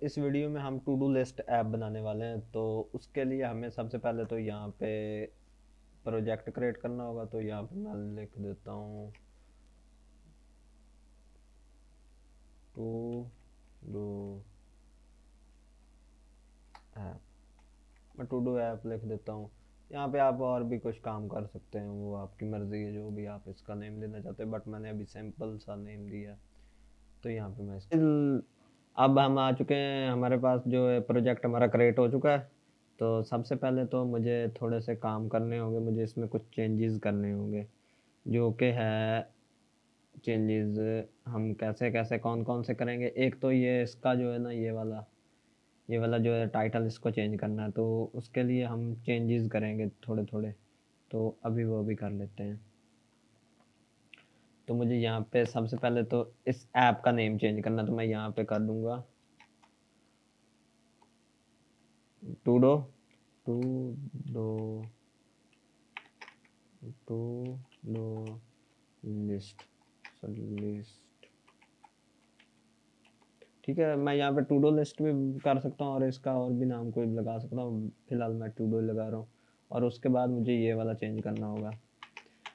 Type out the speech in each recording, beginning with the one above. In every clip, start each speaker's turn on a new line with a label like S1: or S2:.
S1: इस वीडियो में हम टू डू लिस्ट ऐप बनाने वाले हैं। तो उसके लिए हमें सबसे पहले तो यहाँ पे प्रोजेक्ट क्रिएट करना होगा। तो यहाँ पे मैं लिख देता हूँ टू डू ऐप। मैं टू डू ऐप लिख देता हूँ। यहाँ पे आप और भी कुछ काम कर सकते हैं, वो आपकी मर्ज़ी है जो भी आप इसका नेम देना चाहते हैं, बट मैंने अभी सिंपल सा नेम दिया। तो यहाँ पे मैं अब हम आ चुके हैं, हमारे पास जो है प्रोजेक्ट हमारा क्रिएट हो चुका है। तो सबसे पहले तो मुझे थोड़े से काम करने होंगे, मुझे इसमें कुछ चेंजेस करने होंगे जो कि है चेंजेस। हम कैसे कैसे कौन कौन से करेंगे। एक तो ये इसका जो है ना, ये वाला जो है टाइटल, इसको चेंज करना है। तो उसके लिए हम चेंजेस करेंगे थोड़े थोड़े। तो अभी वो भी कर लेते हैं। तो मुझे यहाँ पे सबसे पहले तो इस ऐप का नेम चेंज करना, तो मैं यहाँ पे कर दूंगा to do to do to do list list. ठीक है, मैं यहाँ पे टू डो लिस्ट भी कर सकता हूँ और इसका और भी नाम कोई लगा सकता हूँ। फिलहाल मैं टू डो लगा रहा हूँ। और उसके बाद मुझे ये वाला चेंज करना होगा।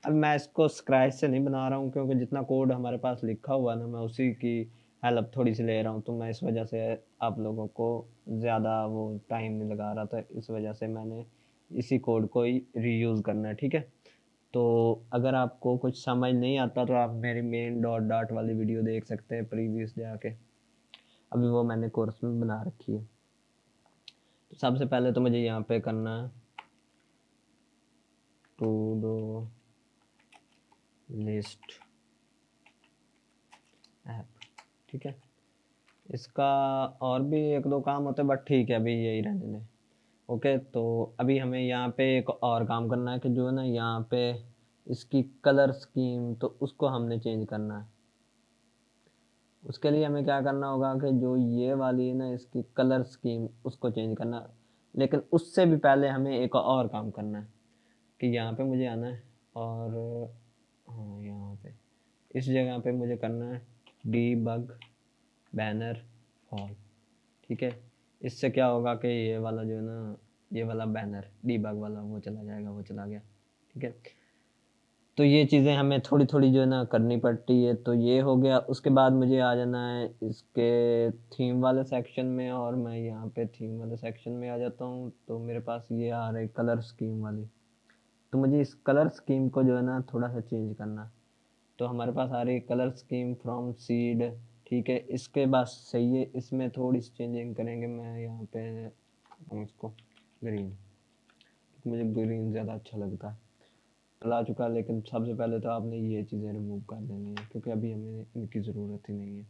S1: अब मैं इसको स्क्रैच से नहीं बना रहा हूँ, क्योंकि जितना कोड हमारे पास लिखा हुआ है ना, मैं उसी की हेल्प थोड़ी सी ले रहा हूँ। तो मैं इस वजह से आप लोगों को ज़्यादा वो टाइम नहीं लगा रहा था, इस वजह से मैंने इसी कोड को ही रीयूज़ करना है। ठीक है, तो अगर आपको कुछ समझ नहीं आता तो आप मेरी मेन डॉट डॉट वाली वीडियो देख सकते हैं प्रीवियस जाके। अभी वो मैंने कोर्स में बना रखी है। तो सबसे पहले तो मुझे यहाँ पे करना है टू डू लिस्ट ऐप। ठीक है, इसका और भी एक दो काम होते हैं, बट ठीक है अभी यही रहने दें। ओके, तो अभी हमें यहाँ पे एक और काम करना है कि जो है ना, यहाँ पे इसकी कलर स्कीम, तो उसको हमने चेंज करना है। उसके लिए हमें क्या करना होगा कि जो ये वाली है ना, इसकी कलर स्कीम, उसको चेंज करना। लेकिन उससे भी पहले हमें एक और काम करना है कि यहाँ पे मुझे आना है और हाँ, यहाँ पे इस जगह पे मुझे करना है डीबग बैनर फॉल। ठीक है, इससे क्या होगा कि ये वाला जो है ना, ये वाला बैनर डीबग वाला, वो चला जाएगा, वो चला गया। ठीक है, तो ये चीज़ें हमें थोड़ी थोड़ी जो है ना करनी पड़ती है। तो ये हो गया। उसके बाद मुझे आ जाना है इसके थीम वाले सेक्शन में, और मैं यहाँ पे थीम वाले सेक्शन में आ जाता हूँ। तो मेरे पास ये आ रहा है कलर स्कीम वाली। तो मुझे इस कलर स्कीम को जो है ना थोड़ा सा चेंज करना। तो हमारे पास आ रही है कलर स्कीम फ्रॉम सीड। ठीक है, इसके बाद सही है, इसमें थोड़ी सी चेंजिंग करेंगे। मैं यहाँ पे इसको ग्रीन, मुझे ग्रीन ज़्यादा अच्छा लगता है। ला चुका, लेकिन सबसे पहले तो आपने ये चीज़ें रिमूव कर देनी है, क्योंकि अभी हमें इनकी ज़रूरत ही नहीं है।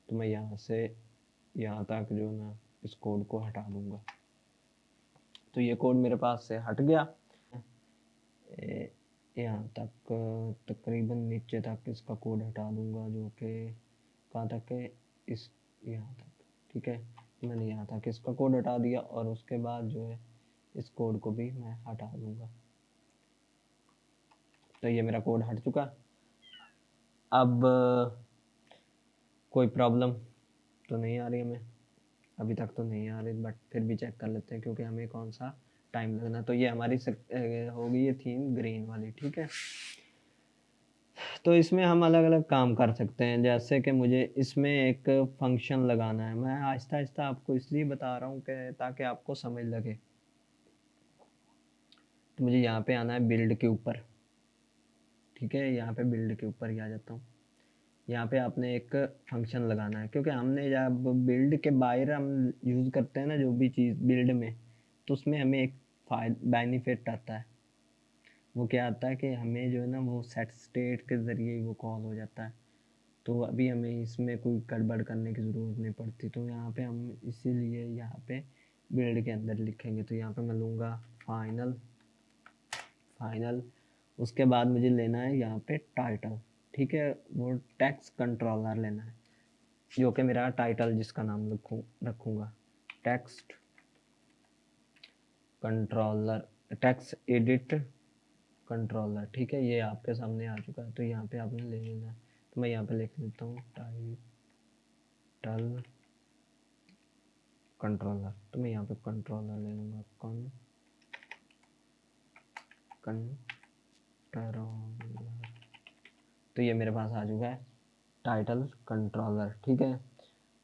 S1: तो मैं यहाँ से यहाँ तक जो है ना इस कोड को हटा दूँगा। तो ये कोड मेरे पास से हट गया। यहाँ तक तकरीबन नीचे तक इसका कोड हटा दूँगा, जो कि कहाँ तक है, इस यहाँ तक। ठीक है, मैंने यहाँ तक इसका कोड हटा दिया और उसके बाद जो है इस कोड को भी मैं हटा दूँगा। तो ये मेरा कोड हट चुका। अब कोई प्रॉब्लम तो नहीं आ रही हमें, अभी तक तो नहीं आ रही, बट फिर भी चेक कर लेते हैं क्योंकि हमें कौन सा टाइम लगना। तो ये हमारी हो गई है थीम ग्रीन वाली। ठीक है, तो इसमें हम अलग अलग काम कर सकते हैं। जैसे कि मुझे इसमें एक फंक्शन लगाना है। मैं आहिस्ता आहिस्ता आपको इसलिए बता रहा हूँ कि ताकि आपको समझ लगे। तो मुझे यहाँ पे आना है बिल्ड के ऊपर। ठीक है, यहाँ पे बिल्ड के ऊपर ही आ जाता हूँ। यहाँ पे आपने एक फंक्शन लगाना है, क्योंकि हमने जब बिल्ड के बाहर हम यूज़ करते हैं ना जो भी चीज़ बिल्ड में, तो उसमें हमें एक बेनिफिट आता है। वो क्या आता है कि हमें जो है ना वो सेट स्टेट के ज़रिए ही वो कॉल हो जाता है। तो अभी हमें इसमें कोई गड़बड़ करने की ज़रूरत नहीं पड़ती। तो यहाँ पे हम इसीलिए यहाँ पे बिल्ड के अंदर लिखेंगे। तो यहाँ पे मैं लूँगा फाइनल फाइनल। उसके बाद मुझे लेना है यहाँ पे टाइटल। ठीक है, वो टेक्स्ट कंट्रोलर लेना है, जो कि मेरा टाइटल जिसका नाम रखूँगा text controller, text edit controller. ठीक है, ये आपके सामने आ चुका है। तो यहाँ पे आपने ले लेना है। तो मैं यहाँ पे लिख लेता हूँ टाइटल कंट्रोलर, तो मैं यहाँ पे कंट्रोलर ले लूँगा, कंट्रोलर। तो ये मेरे पास आ चुका है टाइटल कंट्रोलर, ठीक है।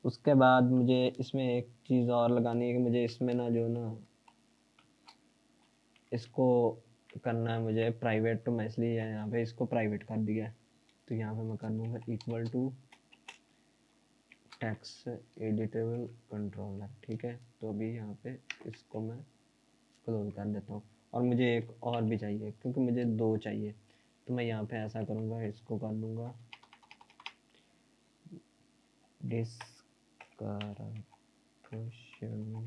S1: उसके बाद मुझे इसमें एक चीज़ और लगानी है कि मुझे इसमें ना जो ना इसको करना है मुझे प्राइवेट, तो मैं इसलिए यहाँ पे इसको प्राइवेट कर दिया है। तो यहाँ पे मैं कर दूँगा equal to text editable controller, ठीक है। तो अभी यहाँ पे इसको मैं क्लोज कर देता हूँ। और मुझे एक और भी चाहिए क्योंकि मुझे 2 चाहिए, तो मैं यहाँ पे ऐसा करूँगा, इसको कर दूँगा डिस्क्रिप्शन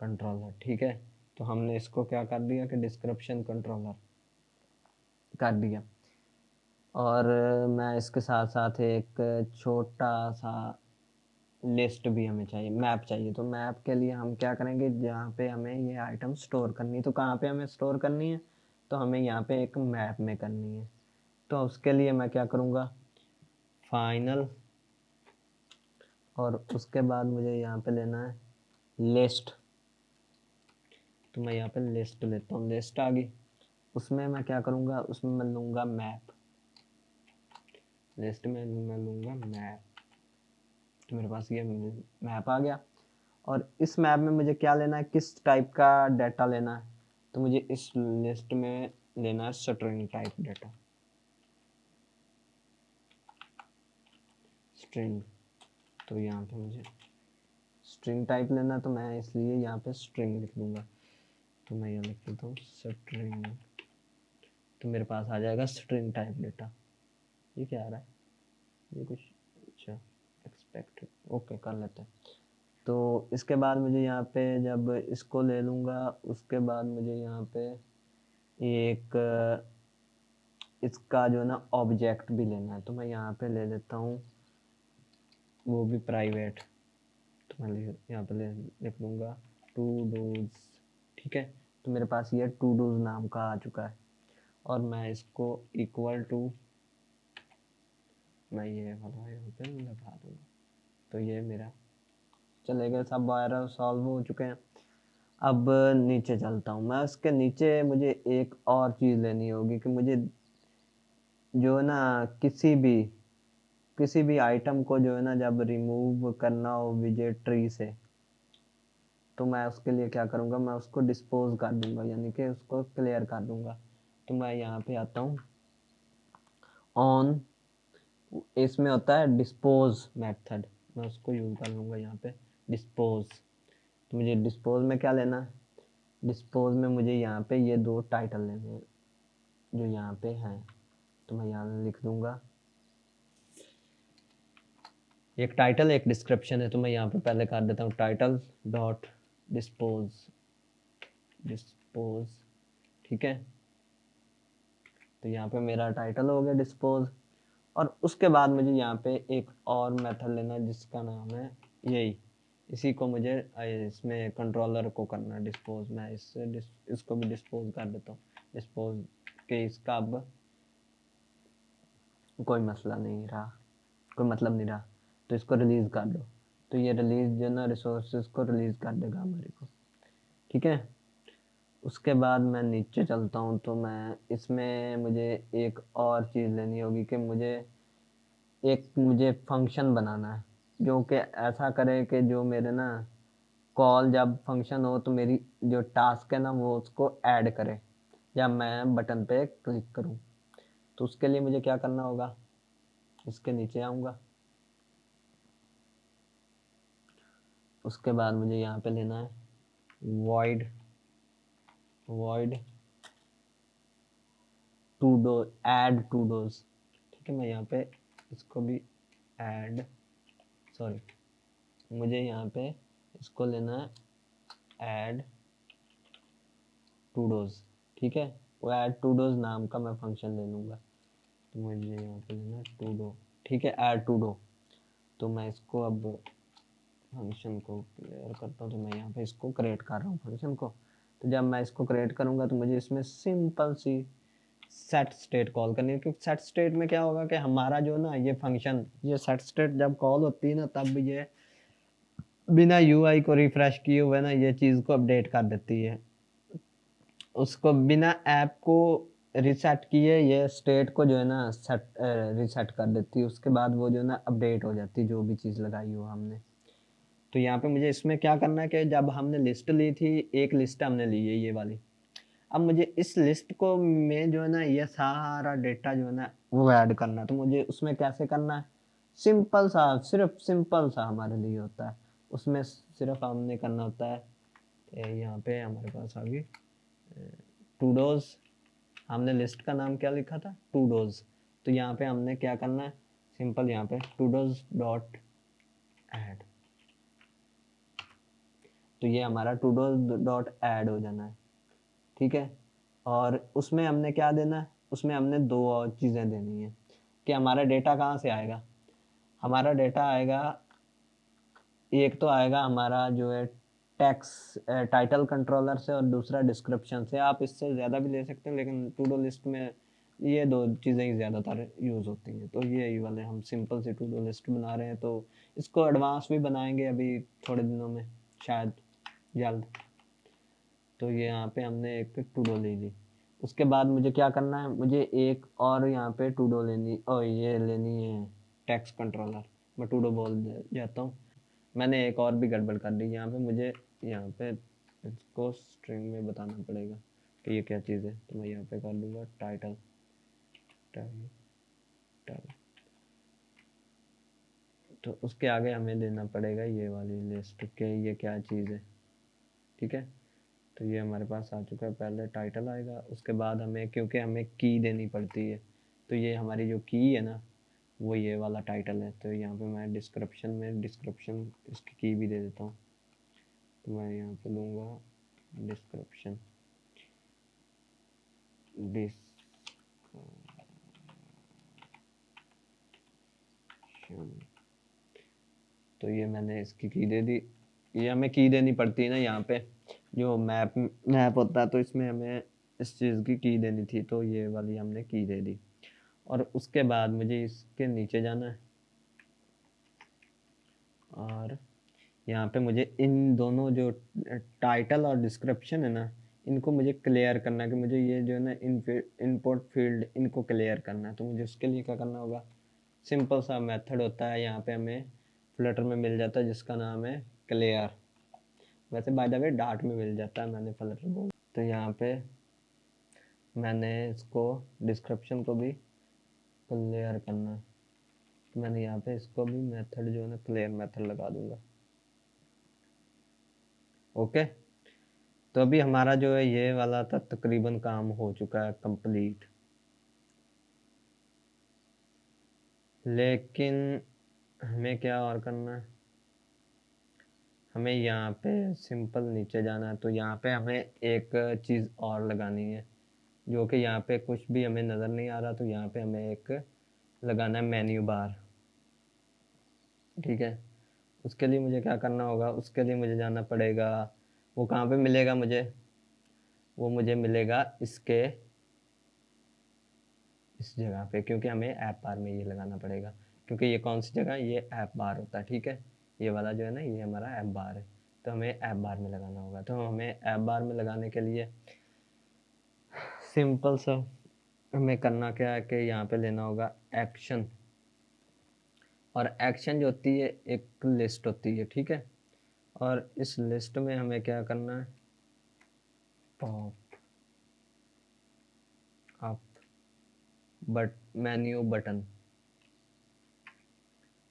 S1: कंट्रोलर, ठीक है। तो हमने इसको क्या कर दिया कि डिस्क्रिप्शन कंट्रोलर कर दिया। और मैं इसके साथ साथ एक छोटा सा लिस्ट भी हमें चाहिए, मैप चाहिए। तो मैप के लिए हम क्या करेंगे, जहाँ पे हमें ये आइटम स्टोर करनी, तो कहाँ पे हमें स्टोर करनी है, तो हमें यहाँ पे एक मैप में करनी है। तो उसके लिए मैं क्या करूँगा, फाइनल, और उसके बाद मुझे यहाँ पे लेना है लिस्ट। तो मैं यहाँ पे लिस्ट लेता हूँ, लिस्ट आ गई। उसमें मैं क्या करूँगा, उसमें मैं लूँगा मैप, लिस्ट में मैं लूँगा मैप। तो मेरे पास ये मैप आ गया। और इस मैप में मुझे क्या लेना है, किस टाइप का डाटा लेना है, तो मुझे इस लिस्ट में लेना है स्ट्रिंग टाइप डाटा, स्ट्रिंग। तो यहाँ पे मुझे स्ट्रिंग टाइप लेना, तो मैं इसलिए यहाँ पे स्ट्रिंग लिख दूंगा। तो मैं यहाँ लिख देता हूँ स्ट्रिंग, तो मेरे पास आ जाएगा स्ट्रिंग टाइप डाटा। ये क्या आ रहा है, ये कुछ अच्छा एक्सपेक्टेड, ओके कर लेते हैं। तो इसके बाद मुझे यहाँ पे जब इसको ले लूँगा, उसके बाद मुझे यहाँ पे एक इसका जो है ना ऑब्जेक्ट भी लेना है। तो मैं यहाँ पे ले लेता हूँ, वो भी प्राइवेट। तो मैं यहाँ पे लिख दूँगा टू डूज, ठीक है। तो मेरे पास ये टू डूज नाम का आ चुका है। और मैं इसको इक्वल टू, मैं ये वाला यहाँ पे लगा दूँगा। तो ये मेरा चलेगा, सब वायरल सॉल्व हो चुके हैं। अब नीचे चलता हूँ मैं, उसके नीचे मुझे एक और चीज़ लेनी होगी कि मुझे जो है ना किसी भी आइटम को जो है ना जब रिमूव करना हो विजेट ट्री से, तो मैं उसके लिए क्या करूँगा, मैं उसको डिस्पोज कर दूँगा, यानी कि उसको क्लियर कर दूँगा। तो मैं यहाँ पे आता हूँ ऑन, इसमें होता है डिस्पोज मेथड, मैं उसको यूज़ कर लूँगा यहाँ पे डिस्पोज। तो मुझे डिस्पोज में क्या लेना है, डिस्पोज में मुझे यहाँ पे ये 2 टाइटल लेने हैं जो यहाँ पे हैं। तो मैं यहाँ लिख दूँगा, एक टाइटल एक डिस्क्रिप्शन है। तो मैं यहाँ पे पहले कर देता हूँ टाइटल डॉट डिस्पोज, डिस्पोज, ठीक है। तो यहाँ पे मेरा टाइटल हो गया डिस्पोज। और उसके बाद मुझे यहाँ पे एक और मेथड लेना जिसका नाम है यही, इसी को मुझे इसमें कंट्रोलर को करना डिस्पोज। मैं इसको भी डिस्पोज कर देता हूँ डिस्पोज के, इसका अब कोई मसला नहीं रहा, कोई मतलब नहीं रहा। तो इसको रिलीज़ कर दो, तो ये रिलीज जो ना रिसोर्सेज को रिलीज़ कर देगा हमारे को, ठीक है। उसके बाद मैं नीचे चलता हूँ, तो मैं इसमें मुझे एक और चीज़ लेनी होगी कि मुझे फंक्शन बनाना है जो कि ऐसा करे कि जो मेरे ना कॉल जब फंक्शन हो तो मेरी जो टास्क है ना वो उसको ऐड करे जब मैं बटन पे क्लिक करूँ। तो उसके लिए मुझे क्या करना होगा, इसके नीचे आऊँगा, उसके बाद मुझे यहाँ पे लेना है void to do add to dos, ठीक है। मैं यहाँ पे इसको भी ऐड, सॉरी मुझे यहाँ पे इसको लेना है ऐड टू डोज, ठीक है। वो ऐड टू डोज नाम का मैं फंक्शन ले लूँगा। तो मुझे यहाँ पे लेना टू डो, ठीक है, ऐड टू डो। तो मैं इसको अब फंक्शन को क्लियर करता हूँ। तो मैं यहाँ पे इसको क्रिएट कर रहा हूँ फंक्शन को। तो जब मैं इसको क्रिएट करूँगा तो मुझे इसमें सिंपल सी सेट स्टेट कॉल करनी है, क्योंकि सेट स्टेट में क्या होगा कि हमारा जो ना ये फंक्शन, ये सेट स्टेट जब कॉल होती है ना तब ये बिना यूआई को रिफ्रेश किए हुए ना ये चीज़ को अपडेट कर देती है। उसको बिना ऐप को रीसेट किए ये स्टेट को जो है ना रीसेट कर देती है। उसके बाद वो जो है ना अपडेट हो जाती है जो भी चीज़ लगाई हो हमने। तो यहाँ पे मुझे इसमें क्या करना है कि जब हमने लिस्ट ली थी, एक लिस्ट हमने ली है ये वाली। अब मुझे इस लिस्ट को में जो है ना ये सारा डेटा जो है ना वो ऐड करना है। तो मुझे उसमें कैसे करना है? सिंपल सा, सिर्फ सिंपल सा हमारे लिए होता है। उसमें सिर्फ हमने करना होता है, यहाँ पे हमारे पास आ गई टू डोज। हमने लिस्ट का नाम क्या लिखा था? To dos. तो यहाँ पे हमने क्या करना है? सिंपल यहाँ पे टू डोज डॉट ऐड। तो ये हमारा टू डोज डॉट ऐड हो जाना है, ठीक है। और उसमें हमने क्या देना है? उसमें हमने दो और चीज़ें देनी है कि हमारा डेटा कहाँ से आएगा। हमारा डेटा आएगा, एक तो आएगा हमारा जो है टैक्स टाइटल कंट्रोलर से, और दूसरा डिस्क्रिप्शन से। आप इससे ज़्यादा भी ले सकते हैं, लेकिन टू डू लिस्ट में ये दो चीज़ें ही ज़्यादातर यूज़ होती हैं। तो ये वाले हम सिंपल से टू डू लिस्ट बना रहे हैं, तो इसको एडवांस भी बनाएंगे अभी थोड़े दिनों में, शायद जल्द। तो ये यहाँ पे हमने एक टू डू ले ली। उसके बाद मुझे क्या करना है? मुझे एक और यहाँ पे टू डू लेनी, और ये लेनी है टैक्स कंट्रोलर। मैं टू डू बोल जाता हूँ, मैंने एक और भी गड़बड़ कर दी यहाँ पे। मुझे यहाँ पे इसको स्ट्रिंग में बताना पड़ेगा कि ये क्या चीज़ है। तो मैं यहाँ पे कर दूँगा टाइटल। टाइटल तो उसके आगे हमें देना पड़ेगा ये वाली लिस्ट के ये क्या चीज़ है, ठीक है। तो ये हमारे पास आ चुका है। पहले टाइटल आएगा, उसके बाद हमें, क्योंकि हमें की देनी पड़ती है, तो ये हमारी जो की है ना वो ये वाला टाइटल है। तो यहाँ पे मैं डिस्क्रिप्शन में डिस्क्रिप्शन इसकी की भी दे देता हूँ। तो मैं यहाँ पे लूँगा डिस्क्रिप्शन तो ये मैंने इसकी की दे दी। ये हमें की देनी पड़ती है ना, यहाँ पे जो मैप होता है, तो इसमें हमें इस चीज़ की देनी थी, तो ये वाली हमने की दे दी। और उसके बाद मुझे इसके नीचे जाना है, और यहाँ पे मुझे इन दोनों जो टाइटल और डिस्क्रिप्शन है ना, इनको मुझे क्लियर करना है कि मुझे ये जो है ना इनपुट फील्ड इनको क्लियर करना है। तो मुझे उसके लिए क्या करना होगा? सिंपल सा मेथड होता है, यहाँ पे हमें फ्लटर में मिल जाता है जिसका नाम है क्लियर। वैसे बाय द वे डार्ट में मिल जाता है, मैंने फ्लटर बोल। तो यहाँ पे मैंने इसको डिस्क्रिप्शन को भी क्लियर करना है, तो मैंने यहाँ पे इसको भी मेथड जो है ना क्लियर मेथड लगा दूंगा। ओके, तो अभी हमारा जो है ये वाला था तकरीबन काम हो चुका है कंप्लीट। लेकिन हमें क्या और करना है? हमें यहाँ पे सिंपल नीचे जाना है। तो यहाँ पे हमें एक चीज़ और लगानी है, जो कि यहाँ पे कुछ भी हमें नज़र नहीं आ रहा। तो यहाँ पे हमें एक लगाना है मेन्यू बार, ठीक है। उसके लिए मुझे क्या करना होगा? उसके लिए मुझे जाना पड़ेगा, वो कहाँ पे मिलेगा मुझे? वो मुझे मिलेगा इसके इस जगह पे, क्योंकि हमें ऐप बार में ये लगाना पड़ेगा। क्योंकि ये कौन सी जगह? ये ऐप बार होता है, ठीक है। ये वाला जो है ना ये हमारा ऐप बार है, तो हमें ऐप बार में लगाना होगा। तो हमें ऐप बार में लगाने के लिए सिंपल सा हमें करना क्या है कि यहाँ पे लेना होगा एक्शन। और एक्शन जो होती है एक लिस्ट होती है, ठीक है। और इस लिस्ट में हमें क्या करना है? Pop up but menu button,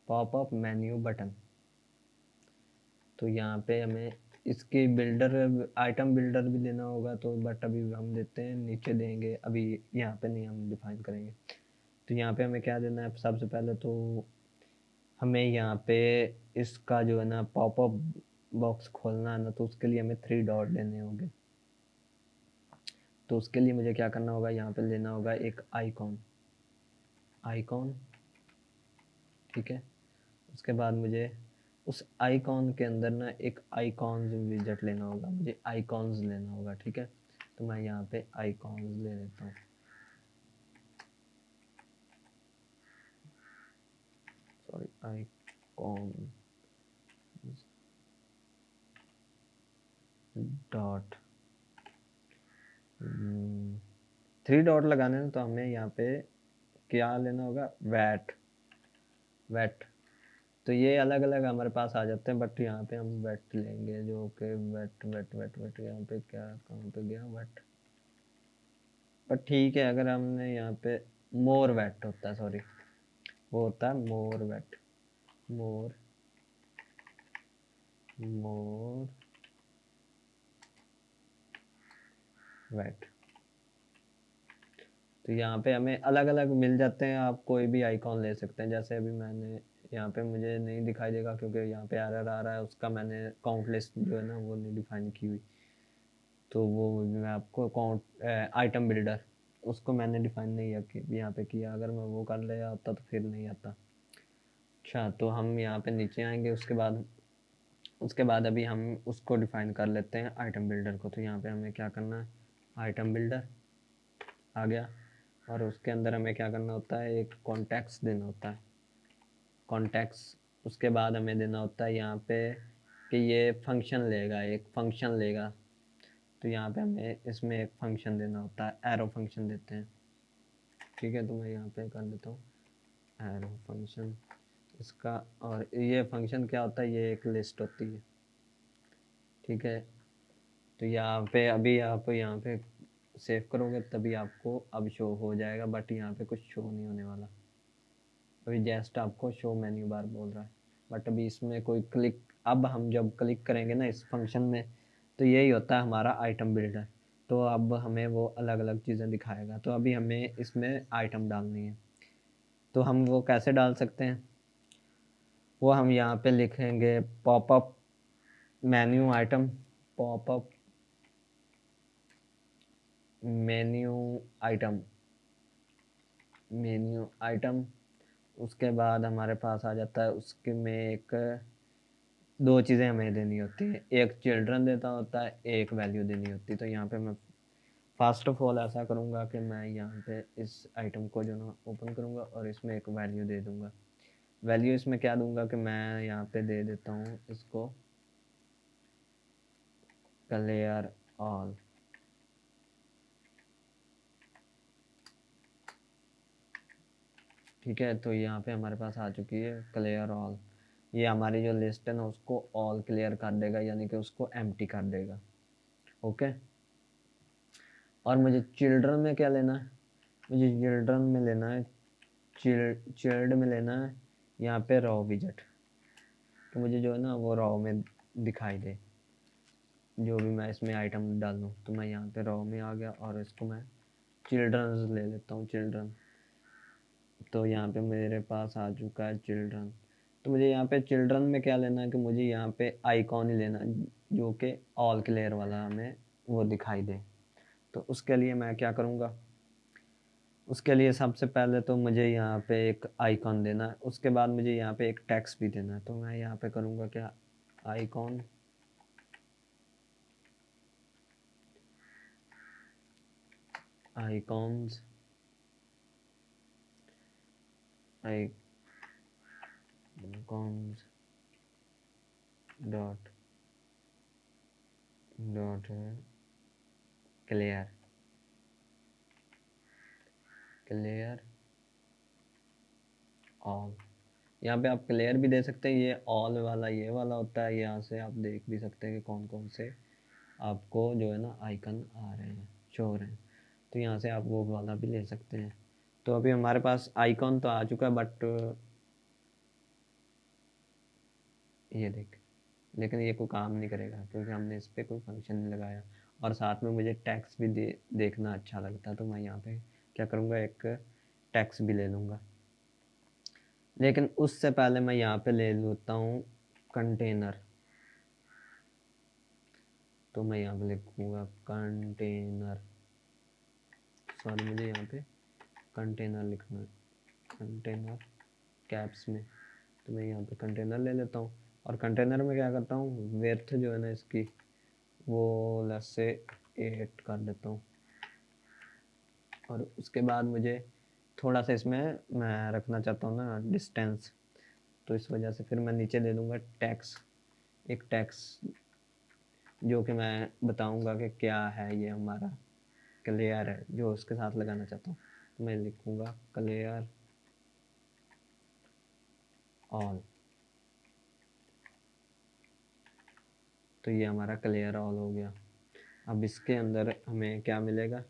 S1: pop up menu button. तो यहाँ पे हमें इसके बिल्डर आइटम बिल्डर भी लेना होगा, तो बट अभी हम देते हैं, नीचे देंगे, अभी यहाँ पे नहीं, हम डिफाइन करेंगे। तो यहाँ पे हमें क्या देना है? सबसे पहले तो हमें यहाँ पे इसका जो है ना पॉपअप बॉक्स खोलना है ना, तो उसके लिए हमें 3 डॉट लेने होंगे। तो उसके लिए मुझे क्या करना होगा? यहाँ पे लेना होगा एक आइकॉन, आइकॉन, ठीक है। उसके बाद मुझे उस आइकॉन के अंदर ना एक आइकॉन्स विजेट लेना होगा, मुझे आइकॉन्स लेना होगा, ठीक है। तो मैं यहाँ पे आइकॉन्स ले लेता हूँ। सॉरी, आइकॉन, डॉट 3 डॉट लगाने हैं तो हमें यहाँ पे क्या लेना होगा, वेट। वेट तो ये अलग अलग हमारे पास आ जाते हैं, बट यहाँ पे हम वेट लेंगे, जो कि वेट वेट वेट वेट यहाँ पे क्या कहाँ पे गया वेट। पर ठीक है, अगर हमने यहाँ पे मोर वेट होता है, सॉरी वो होता है मोर वेट, मोर मोर वेट। तो यहाँ पे हमें अलग अलग मिल जाते हैं, आप कोई भी आइकॉन ले सकते हैं। जैसे अभी मैंने यहाँ पे मुझे नहीं दिखाई देगा क्योंकि यहाँ पे एरर आ रहा है, उसका मैंने काउंट लिस्ट जो है ना वो नहीं डिफाइन की हुई, तो वो मैं आपको काउंट आइटम बिल्डर उसको मैंने डिफाइन नहीं किया यहाँ पे किया, अगर मैं वो कर ले आता तो फिर नहीं आता। अच्छा, तो हम यहाँ पे नीचे आएंगे, उसके बाद अभी हम उसको डिफाइन कर लेते हैं आइटम बिल्डर को। तो यहाँ पे हमें क्या करना है, आइटम बिल्डर आ गया, और उसके अंदर हमें क्या करना होता है, एक कॉन्टेक्स्ट देना होता है, कॉन्टेक्स्ट। उसके बाद हमें देना होता है यहाँ पे कि ये फंक्शन लेगा, एक फंक्शन लेगा। तो यहाँ पे हमें इसमें एक फंक्शन देना होता है, एरो फंक्शन देते हैं। ठीक है, तो मैं यहाँ पे कर देता हूँ एरो फंक्शन इसका। और ये फंक्शन क्या होता है, ये एक लिस्ट होती है। ठीक है, तो यहाँ पे अभी आप यहाँ पे सेव करोगे तभी आपको अब शो हो जाएगा, बट यहाँ पे कुछ शो नहीं होने वाला। अभी जस्ट आपको शो मेन्यू बार बोल रहा है, बट अभी इसमें कोई क्लिक, अब हम जब क्लिक करेंगे ना इस फंक्शन में, तो यही होता है हमारा आइटम बिल्डर। तो अब हमें वो अलग अलग चीज़ें दिखाएगा। तो अभी हमें इसमें आइटम डालनी है, तो हम वो कैसे डाल सकते हैं, वो हम यहाँ पे लिखेंगे popup menu item, popup menu item, menu item. उसके बाद हमारे पास आ जाता है, उसके में एक दो चीज़ें हमें देनी होती है, एक चिल्ड्रन देता होता है, एक वैल्यू देनी होती है। तो यहाँ पे मैं फर्स्ट ऑफ ऑल ऐसा करूँगा कि मैं यहाँ पे इस आइटम को जो ना ओपन करूँगा और इसमें एक वैल्यू दे दूँगा। वैल्यू इसमें क्या दूँगा कि मैं यहाँ पे दे देता हूँ इसको क्लियर ऑल। ठीक है, तो यहाँ पे हमारे पास आ चुकी है क्लियर ऑल। ये हमारी जो लिस्ट है ना उसको ऑल क्लियर कर देगा, यानी कि उसको एम्प्टी कर देगा। ओके, और मुझे चिल्ड्रन में क्या लेना है, मुझे चिल्ड्रन में लेना है, चिल्ड में लेना है यहाँ पे रॉ विजेट, तो मुझे जो है ना वो रॉ में दिखाई दे, जो भी मैं इसमें आइटम डालूँ। तो मैं यहाँ पे रॉ में आ गया और इसको मैं चिल्ड्रन ले लेता हूँ, चिल्ड्रन। तो यहाँ पे मेरे पास आ चुका है चिल्ड्रन। तो मुझे यहाँ पे चिल्ड्रन में क्या लेना है कि मुझे यहाँ पे आइकॉन ही लेना है, जो कि ऑल क्लियर वाला हमें वो दिखाई दे। तो उसके लिए मैं क्या करूँगा, उसके लिए सबसे पहले तो मुझे यहाँ पे एक आइकॉन देना है, उसके बाद मुझे यहाँ पे एक टेक्स्ट भी देना है। तो मैं यहाँ पे करूँगा क्या, icon, icons, icons dot dot clear, clear all. यहाँ पे आप क्लियर भी दे सकते हैं, ये ऑल वाला ये वाला होता है, यहाँ से आप देख भी सकते हैं कि कौन कौन से आपको जो है ना आइकन आ रहे हैं, शो हो रहे हैं। तो यहाँ से आप वो वाला भी ले सकते हैं। तो अभी हमारे पास आइकॉन तो आ चुका है, बट ये देख, लेकिन ये कोई काम नहीं करेगा क्योंकि हमने इस पर कोई फंक्शन नहीं लगाया। और साथ में मुझे टैक्स भी देखना अच्छा लगता है, तो मैं यहाँ पे क्या करूँगा, एक टैक्स भी ले लूँगा। लेकिन उससे पहले मैं यहाँ पे ले लेता हूँ कंटेनर। तो मैं यहाँ पे लिखूँगा कंटेनर, सॉरी मुझे यहाँ पे कंटेनर लिखना है, कंटेनर कैप्स में। तो मैं यहाँ पे कंटेनर ले लेता हूँ, और कंटेनर में क्या करता हूँ, विड्थ जो है ना इसकी वो लेस से 8 कर देता हूँ। और उसके बाद मुझे थोड़ा सा इसमें मैं रखना चाहता हूँ ना डिस्टेंस, तो इस वजह से फिर मैं नीचे दे दूँगा टैक्स, एक टैक्स जो कि मैं बताऊंगा कि क्या है ये हमारा क्लियर है जो उसके साथ लगाना चाहता हूँ। तो मैं लिखूंगा क्लियर ऑल। तो ये हमारा क्लियर ऑल हो गया। अब इसके अंदर हमें क्या मिलेगा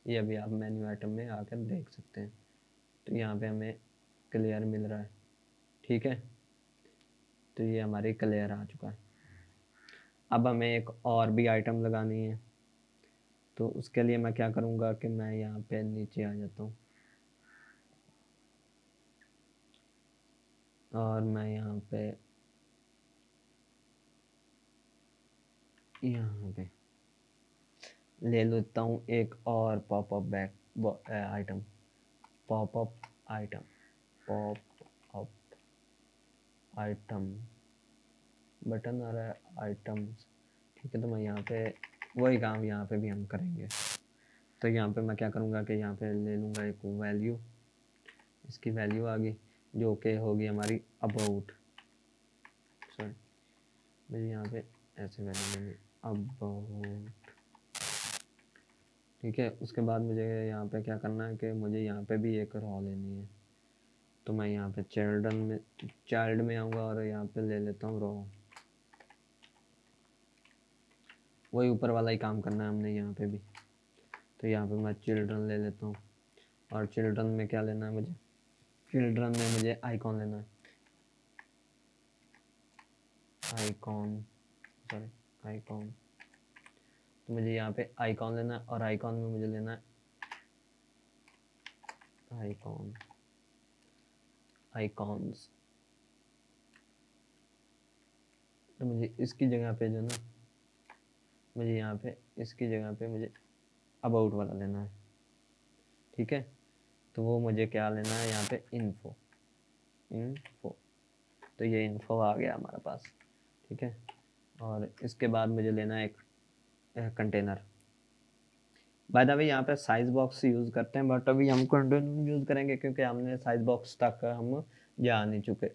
S1: ये अभी आप मेन्यू आइटम में आकर देख सकते हैं। तो यहाँ पे हमें क्लियर मिल रहा है, ठीक है। तो ये हमारी क्लियर आ चुका है। अब हमें एक और भी आइटम लगानी है। तो उसके लिए मैं क्या करूँगा कि मैं यहाँ पे नीचे आ जाता हूँ और मैं यहाँ पे ले लेता हूँ एक और popup back item, popup item, popup item button आ रहा है आइटम्स, ठीक है। तो मैं यहाँ पे वही काम यहाँ पे भी हम करेंगे। तो यहाँ पे मैं क्या करूँगा कि यहाँ पे ले लूँगा एक वैल्यू, इसकी वैल्यू आ गई जो कि होगी हमारी अबाउट, सॉरी मुझे यहाँ पे ऐसे वैल्यू लेनी अबाउट, ठीक है। उसके बाद मुझे यहाँ पे क्या करना है कि मुझे यहाँ पे भी एक रॉ लेनी है। तो मैं यहाँ पे चाइल्ड में आऊँगा और यहाँ पे ले लेता हूँ रॉ। वही ऊपर वाला ही काम करना है हमने यहाँ पे भी। तो यहाँ पे मैं चिल्ड्रन ले लेता हूँ और चिल्ड्रन में क्या लेना है मुझे, चिल्ड्रन में मुझे आइकॉन लेना है, आइकॉन, सॉरी आइकॉन। तो मुझे यहाँ पे आइकॉन लेना है और आइकॉन में मुझे लेना है आइकॉन, आइकॉन्स। तो मुझे इसकी जगह पे जो ना मुझे यहाँ पे इसकी जगह पे मुझे अबाउट वाला लेना है, ठीक है। तो वो मुझे क्या लेना है यहाँ पे इन्फो, इन्फो। तो ये इन्फो आ गया हमारे पास, ठीक है। और इसके बाद मुझे लेना है एक कंटेनर। बाय द वे यहाँ पे साइज बॉक्स यूज़ करते हैं बट अभी हम कंटेनर यूज़ करेंगे क्योंकि हमने साइज बॉक्स तक हम जा नहीं चुके,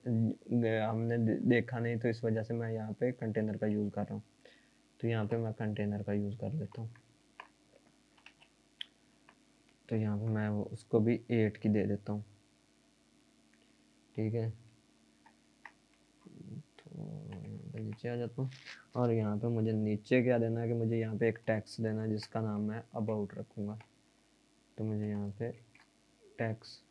S1: हमने देखा नहीं, तो इस वजह से मैं यहाँ पे कंटेनर का यूज़ कर रहा हूँ। तो यहाँ पे मैं कंटेनर का यूज़ कर लेता हूँ। तो यहाँ पे मैं उसको भी 8 की दे देता हूँ, ठीक है। तो नीचे आ जाता हूँ और यहाँ पे मुझे नीचे क्या देना है कि मुझे यहाँ पे एक टैक्स देना है जिसका नाम मैं अबाउट रखूँगा। तो मुझे यहाँ पे टैक्स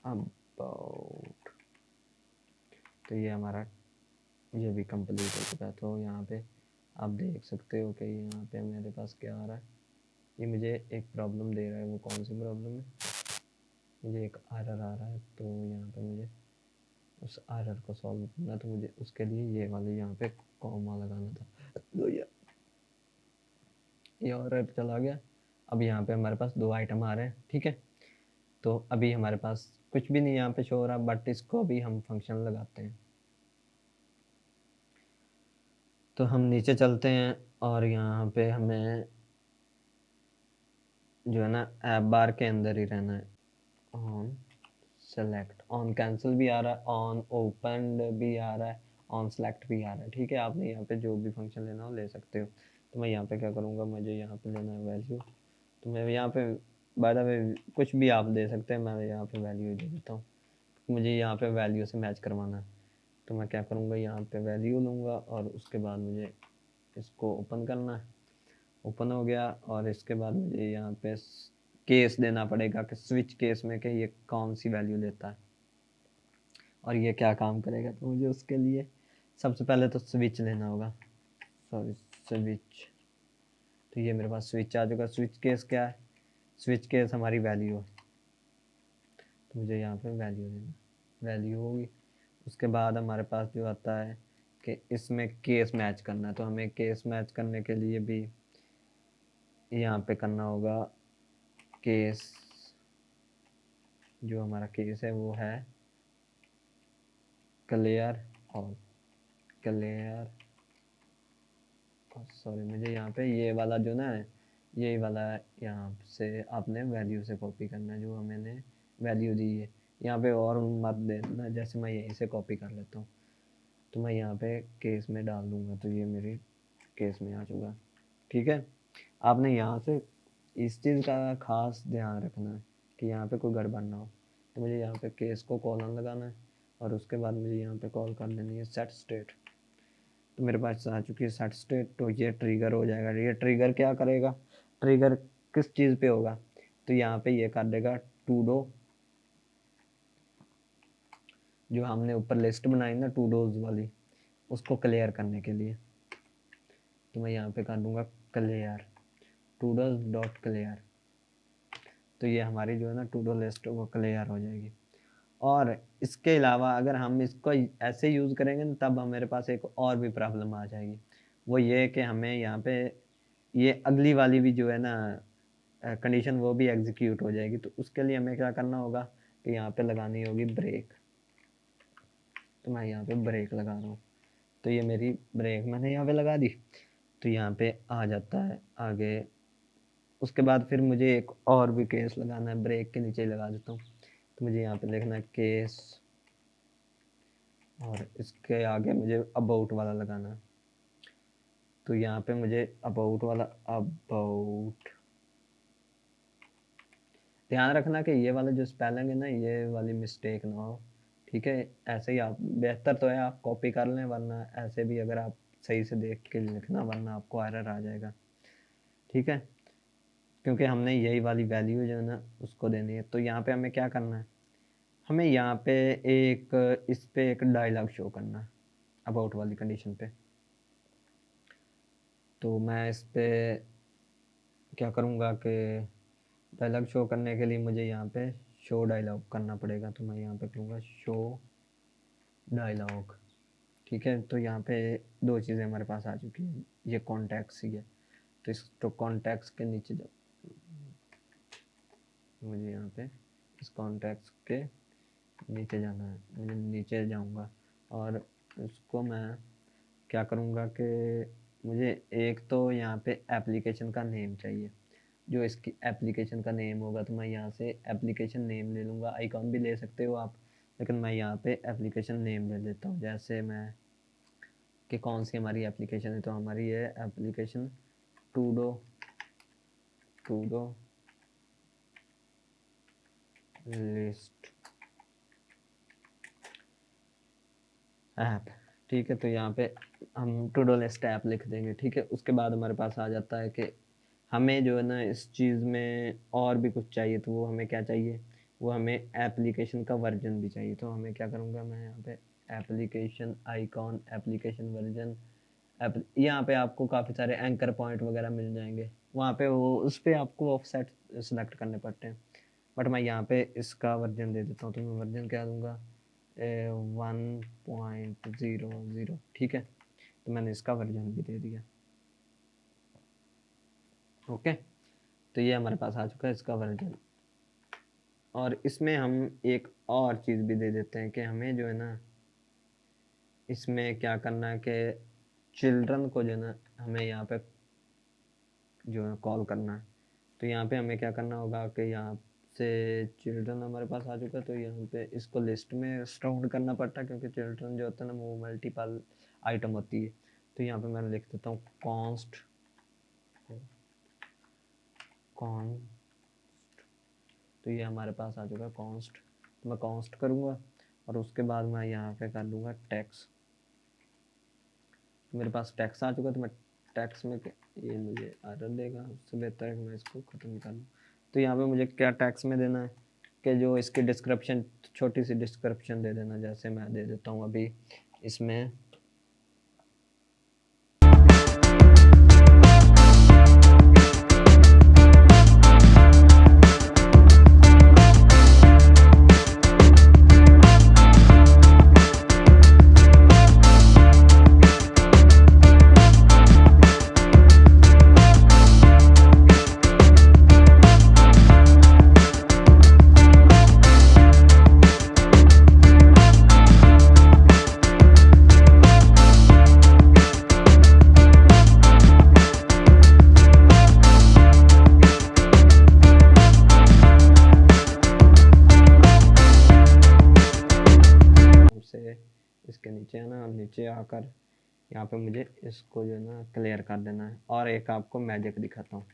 S1: अबाउट, तो ये हमारा ये भी कंप्लीट हो चुका है। तो यहाँ पे आप देख सकते हो कि यहाँ पे मेरे पास क्या आ रहा है, ये मुझे एक प्रॉब्लम दे रहा है। वो कौन सी प्रॉब्लम है, मुझे एक एरर आ रहा है। तो यहाँ पे मुझे उस एरर को सॉल्व करना, तो मुझे उसके लिए ये वाले यहाँ पे कॉमा लगाना था। तो ये और चला गया। अब यहाँ पे हमारे पास 2 आइटम आ रहे हैं, ठीक है। तो अभी हमारे पास कुछ भी नहीं यहाँ पे शो हो रहा, बट इसको अभी हम फंक्शन लगाते हैं। तो हम नीचे चलते हैं और यहाँ पे हमें जो है ना ऐप बार के अंदर ही रहना है। ऑन सेलेक्ट, ऑन कैंसिल भी आ रहा है, ऑन ओपन भी आ रहा है, ऑन सेलेक्ट भी आ रहा है, ठीक है। आपने यहाँ पे जो भी फंक्शन लेना हो ले सकते हो। तो मैं यहाँ पे क्या करूँगा, मुझे यहाँ पे लेना है वैल्यू। तो मैं यहाँ पे बाय द वे कुछ भी आप दे सकते हैं, मैं यहाँ पे वैल्यू दे देता हूँ। मुझे यहाँ पे वैल्यू से मैच करवाना है। तो मैं क्या करूँगा, यहाँ पे वैल्यू लूँगा और उसके बाद मुझे इसको ओपन करना है। ओपन हो गया और इसके बाद मुझे यहाँ पे केस देना पड़ेगा कि स्विच केस में कि ये कौन सी वैल्यू लेता है और ये क्या काम करेगा। तो मुझे उसके लिए सबसे पहले तो स्विच लेना होगा, सॉरी स्विच। तो ये मेरे पास स्विच आ चुका। स्विच केस क्या है, स्विच केस हमारी वैल्यू है। तो मुझे यहाँ पे वैल्यू देना, वैल्यू होगी। उसके बाद हमारे पास जो आता है कि इसमें केस मैच करना है। तो हमें केस मैच करने के लिए भी यहाँ पे करना होगा केस, जो हमारा केस है वो है क्लियर ऑल, क्लियर, सॉरी मुझे यहाँ पे ये वाला जो ना है, यही वाला यहाँ से आपने वैल्यू से कॉपी करना है जो मैंने वैल्यू दी है। यहाँ पे और मत देना, जैसे मैं यहीं से कॉपी कर लेता हूँ। तो मैं यहाँ पे केस में डाल दूँगा, तो ये मेरी केस में आ चुका। ठीक है, आपने यहाँ से इस चीज़ का खास ध्यान रखना है कि यहाँ पे कोई गड़बड़ ना हो। तो मुझे यहाँ पे केस को कॉलन लगाना है और उसके बाद मुझे यहाँ पे कॉल कर देनी है सेट स्टेट। तो मेरे पास आ चुकी है सेट स्टेट, तो ये ट्रिगर हो जाएगा। ये ट्रिगर क्या करेगा, ट्रिगर किस चीज़ पे होगा, तो यहाँ पे ये कर देगा टू डो, जो हमने ऊपर लिस्ट बनाई ना टू डोज वाली, उसको क्लियर करने के लिए। तो मैं यहाँ पे कर दूँगा clear, to dos dot clear. तो ये हमारी जो है ना टू डो लिस्ट वो क्लियर हो जाएगी। और इसके अलावा अगर हम इसको ऐसे यूज़ करेंगे ना, तब हमारे पास एक और भी प्रॉब्लम आ जाएगी। वो ये कि हमें यहाँ पे ये अगली वाली भी जो है ना कंडीशन वो भी एग्जीक्यूट हो जाएगी। तो उसके लिए हमें क्या करना होगा कि यहाँ पे लगानी होगी ब्रेक। तो मैं यहाँ पे ब्रेक लगा रहा हूँ, तो ये मेरी ब्रेक मैंने यहाँ पे लगा दी। तो यहाँ पे आ जाता है आगे। उसके बाद फिर मुझे एक और भी केस लगाना है, ब्रेक के नीचे लगा देता हूँ। तो मुझे यहाँ पे लिखना है केस, और इसके आगे मुझे अबाउट वाला लगाना है। तो यहाँ पे मुझे अबाउट वाला, अबाउट, ध्यान रखना कि ये वाला जो स्पेलिंग है ना, ये वाली मिस्टेक ना हो। ठीक है, ऐसे ही आप, बेहतर तो है आप कॉपी कर लें, वरना ऐसे भी अगर आप सही से देख के लिखना, वरना आपको एरर आ जाएगा। ठीक है, क्योंकि हमने यही वाली वैल्यू जो है ना उसको देनी है। तो यहाँ पे हमें क्या करना है, हमें यहाँ पे एक, इस पे एक डायलॉग शो करना है अबाउट वाली कंडीशन पे। तो मैं इस पे क्या करूँगा कि डायलॉग शो करने के लिए मुझे यहाँ पे शो डायलॉग करना पड़ेगा। तो मैं यहाँ पे करूँगा शो डायलॉग। ठीक है, तो यहाँ पे दो चीज़ें हमारे पास आ चुकी हैं, ये कॉन्टैक्ट्स ही है। तो इस तो कॉन्टैक्ट्स के नीचे जाओ, मुझे यहाँ पे इस कॉन्टैक्ट्स के नीचे जाना है। मुझे नीचे जाऊँगा और उसको मैं क्या करूँगा कि मुझे एक तो यहाँ पे एप्लीकेशन का नेम चाहिए, जो इसकी एप्लीकेशन का नेम होगा। तो मैं यहाँ से एप्लीकेशन नेम ले लूँगा, आइकॉन भी ले सकते हो आप, लेकिन मैं यहाँ पे एप्लीकेशन नेम ले लेता हूँ। जैसे मैं कि कौन सी हमारी एप्लीकेशन है, तो हमारी ये application to do list app. ठीक है, तो यहाँ पे हम टू डू लिस्ट ऐप लिख देंगे। ठीक है, उसके बाद हमारे पास आ जाता है कि हमें जो है ना इस चीज़ में और भी कुछ चाहिए। तो वो हमें क्या चाहिए, वो हमें एप्लीकेशन का वर्जन भी चाहिए। तो हमें क्या करूँगा, मैं यहाँ पे एप्लीकेशन आइकॉन, एप्लीकेशन वर्जन, यहाँ पे आपको काफ़ी सारे एंकर पॉइंट वगैरह मिल जाएंगे। वहाँ पे वो उस पर आपको ऑफसेट सेलेक्ट करने पड़ते हैं, बट मैं यहाँ पे इसका वर्जन दे देता हूँ। तो मैं वर्जन क्या दूँगा, 1.00। ठीक है, तो मैंने इसका वर्जन भी दे दिया। ओके, तो ये हमारे पास आ चुका है इसका वर्जन। और इसमें हम एक और चीज़ भी दे देते हैं कि हमें जो है ना इसमें क्या करना है कि चिल्ड्रन को जो है ना हमें यहाँ पे जो है कॉल करना है। तो यहाँ पे हमें क्या करना होगा कि यहाँ से चिल्ड्रन हमारे पास आ चुका है। तो यहाँ पे इसको लिस्ट में स्टोर करना पड़ता है, क्योंकि चिल्ड्रन जो होता है ना वो मल्टीपल आइटम होती है। तो यहाँ पे मैं लिख देता हूँ कॉन्स्ट, तो ये हमारे पास आ चुका है कॉन्स्ट। तो मैं कॉन्स्ट करूँगा और उसके बाद मैं यहाँ पे कर लूँगा टैक्स। मेरे पास टैक्स आ चुका है, तो मैं टैक्स में ये मुझे एरर देगा, उससे बेहतर है कि मैं इसको ख़त्म कर लूँ। तो यहाँ पे मुझे क्या टैक्स में देना है कि जो इसकी डिस्क्रिप्शन, छोटी सी डिस्क्रिप्शन दे देना। जैसे मैं दे देता हूँ अभी इसमें नीचे आकर यहाँ पे मुझे इसको जो है ना क्लियर कर देना है। और एक आपको मैजिक दिखाता हूँ,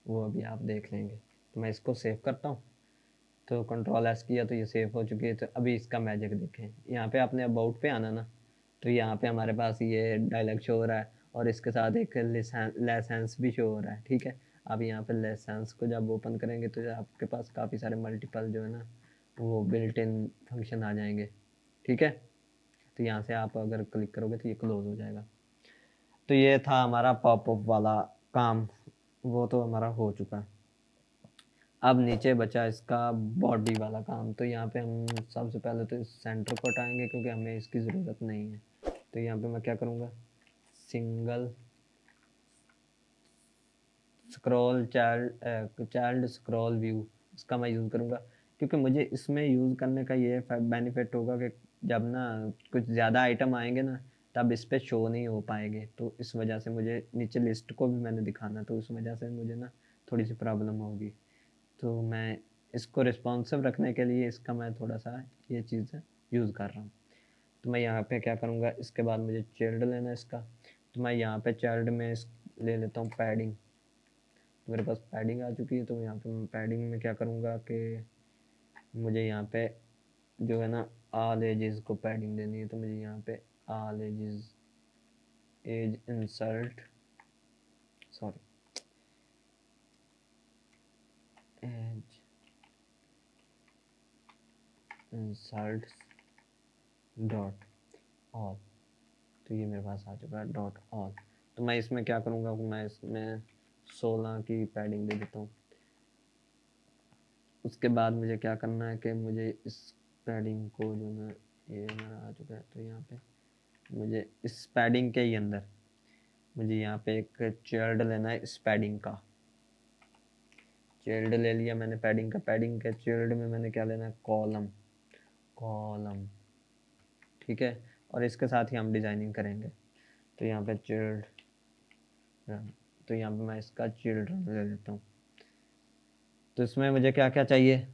S1: वो अभी आप देख लेंगे। तो मैं इसको सेव करता हूँ, तो कंट्रोल एस किया तो ये सेव हो चुकी है। तो अभी इसका मैजिक देखें, यहाँ पे आपने अबाउट पे आना ना, तो यहाँ पे हमारे पास ये डायलॉग शो हो रहा है और इसके साथ एक लाइसेंस भी शो हो रहा है। ठीक है, अब यहाँ पे लाइसेंस को जब ओपन करेंगे तो आपके पास काफ़ी सारे मल्टीपल जो है ना वो बिल्ट इन फंक्शन आ जाएंगे। ठीक है, तो यहाँ से आप अगर क्लिक करोगे तो ये क्लोज हो जाएगा। तो ये था हमारा पॉपअप वाला काम, वो तो हमारा हो चुका है। अब नीचे बचा इसका बॉडी वाला काम। तो यहाँ पे हम सबसे पहले तो इस सेंटर को हटाएंगे क्योंकि हमें इसकी ज़रूरत नहीं है। तो यहाँ पे मैं क्या करूँगा, single scroll child scroll view, इसका मैं यूज़ करूँगा क्योंकि मुझे इसमें यूज़ करने का ये बेनिफिट होगा कि जब ना कुछ ज़्यादा आइटम आएंगे ना तब इस पर शो नहीं हो पाएंगे। तो इस वजह से मुझे नीचे लिस्ट को भी मैंने दिखाना, तो उस वजह से मुझे ना थोड़ी सी प्रॉब्लम होगी। तो मैं इसको रिस्पॉन्सिव रखने के लिए इसका मैं थोड़ा सा ये चीज़ यूज़ कर रहा हूँ। तो मैं यहाँ पे क्या करूँगा, इसके बाद मुझे चाइल्ड लेना है इसका। तो मैं यहाँ पे चाइल्ड में ले लेता हूँ पैडिंग। तो मेरे पास पैडिंग आ चुकी है। तो यहाँ पे मैं पैडिंग में क्या करूँगा कि मुझे यहाँ पे जो है ना ऑल एजेस को पैडिंग देनी है। तो मुझे यहाँ पे all ages age insert sorry age insert dot all, तो ये मेरे पास आ चुका है डॉट ऑल। तो मैं इसमें क्या करूँगा, मैं इसमें 16 की पैडिंग दे देता हूँ। उसके बाद मुझे क्या करना है कि मुझे इस पैडिंग को जो ना ये हमारा आ चुका है। तो यहाँ पे मुझे इस पैडिंग के ही अंदर मुझे यहाँ पे एक चाइल्ड लेना है। इस पैडिंग का चाइल्ड ले लिया मैंने पैडिंग का। पैडिंग के चाइल्ड में मैंने क्या लेना है, कॉलम कॉलम। ठीक है, और इसके साथ ही हम डिज़ाइनिंग करेंगे। तो यहाँ पे चिल्ड, तो यहाँ पे मैं इसका चिल्ड्रन ले लेता हूँ। तो इसमें मुझे क्या क्या चाहिए,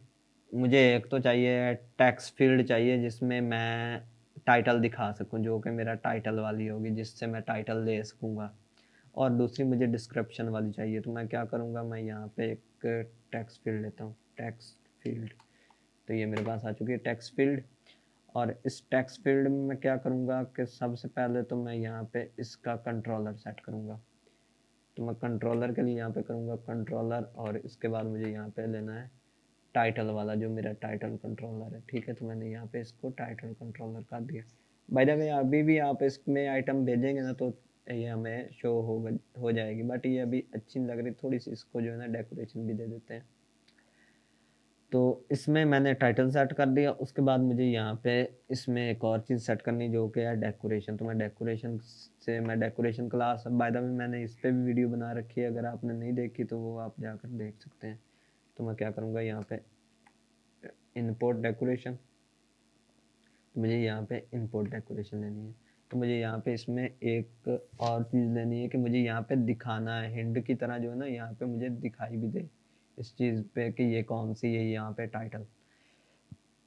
S1: मुझे एक तो चाहिए टेक्स्ट फील्ड चाहिए जिसमें मैं टाइटल दिखा सकूँ, जो कि मेरा टाइटल वाली होगी जिससे मैं टाइटल दे सकूँगा। और दूसरी मुझे डिस्क्रिप्शन वाली चाहिए। तो मैं क्या करूँगा, मैं यहाँ पे एक टेक्स्ट फील्ड लेता हूँ, टेक्स्ट फील्ड। तो ये मेरे पास आ चुकी है टेक्स्ट फील्ड। और इस टेक्स्ट फील्ड में मैं क्या करूँगा कि सबसे पहले तो मैं यहाँ पे इसका कंट्रोलर सेट करूँगा। तो मैं कंट्रोलर के लिए यहाँ पे करूँगा कंट्रोलर, और इसके बाद मुझे यहाँ पे लेना है टाइटल वाला जो मेरा टाइटल कंट्रोलर है। ठीक है, तो मैंने यहाँ पे इसको टाइटल कंट्रोलर कर दिया। बाय द वे अभी भी आप इसमें आइटम भेजेंगे ना तो ये हमें शो हो जाएगी, बट ये अभी अच्छी नहीं लग रही थोड़ी सी, इसको जो है ना डेकोरेशन भी दे देते हैं। तो इसमें मैंने टाइटल सेट कर दिया। उसके बाद मुझे यहाँ पे इसमें एक और चीज़ सेट करनी जो कि है डेकोरेशन। तो मैं decoration class, by the way मैंने इस पर भी वीडियो बना रखी है, अगर आपने नहीं देखी तो वो आप जाकर देख सकते हैं। तो मैं क्या करूँगा, यहाँ पे इंपोर्ट डेकोरेशन, तो मुझे यहाँ पे इंपोर्ट डेकोरेशन लेनी है। तो मुझे यहाँ पे इसमें एक और चीज़ लेनी है कि मुझे यहाँ पे दिखाना है हिंट की तरह, जो है ना यहाँ पे मुझे दिखाई भी दे इस चीज़ पे कि ये कौन सी है यहाँ पे टाइटल।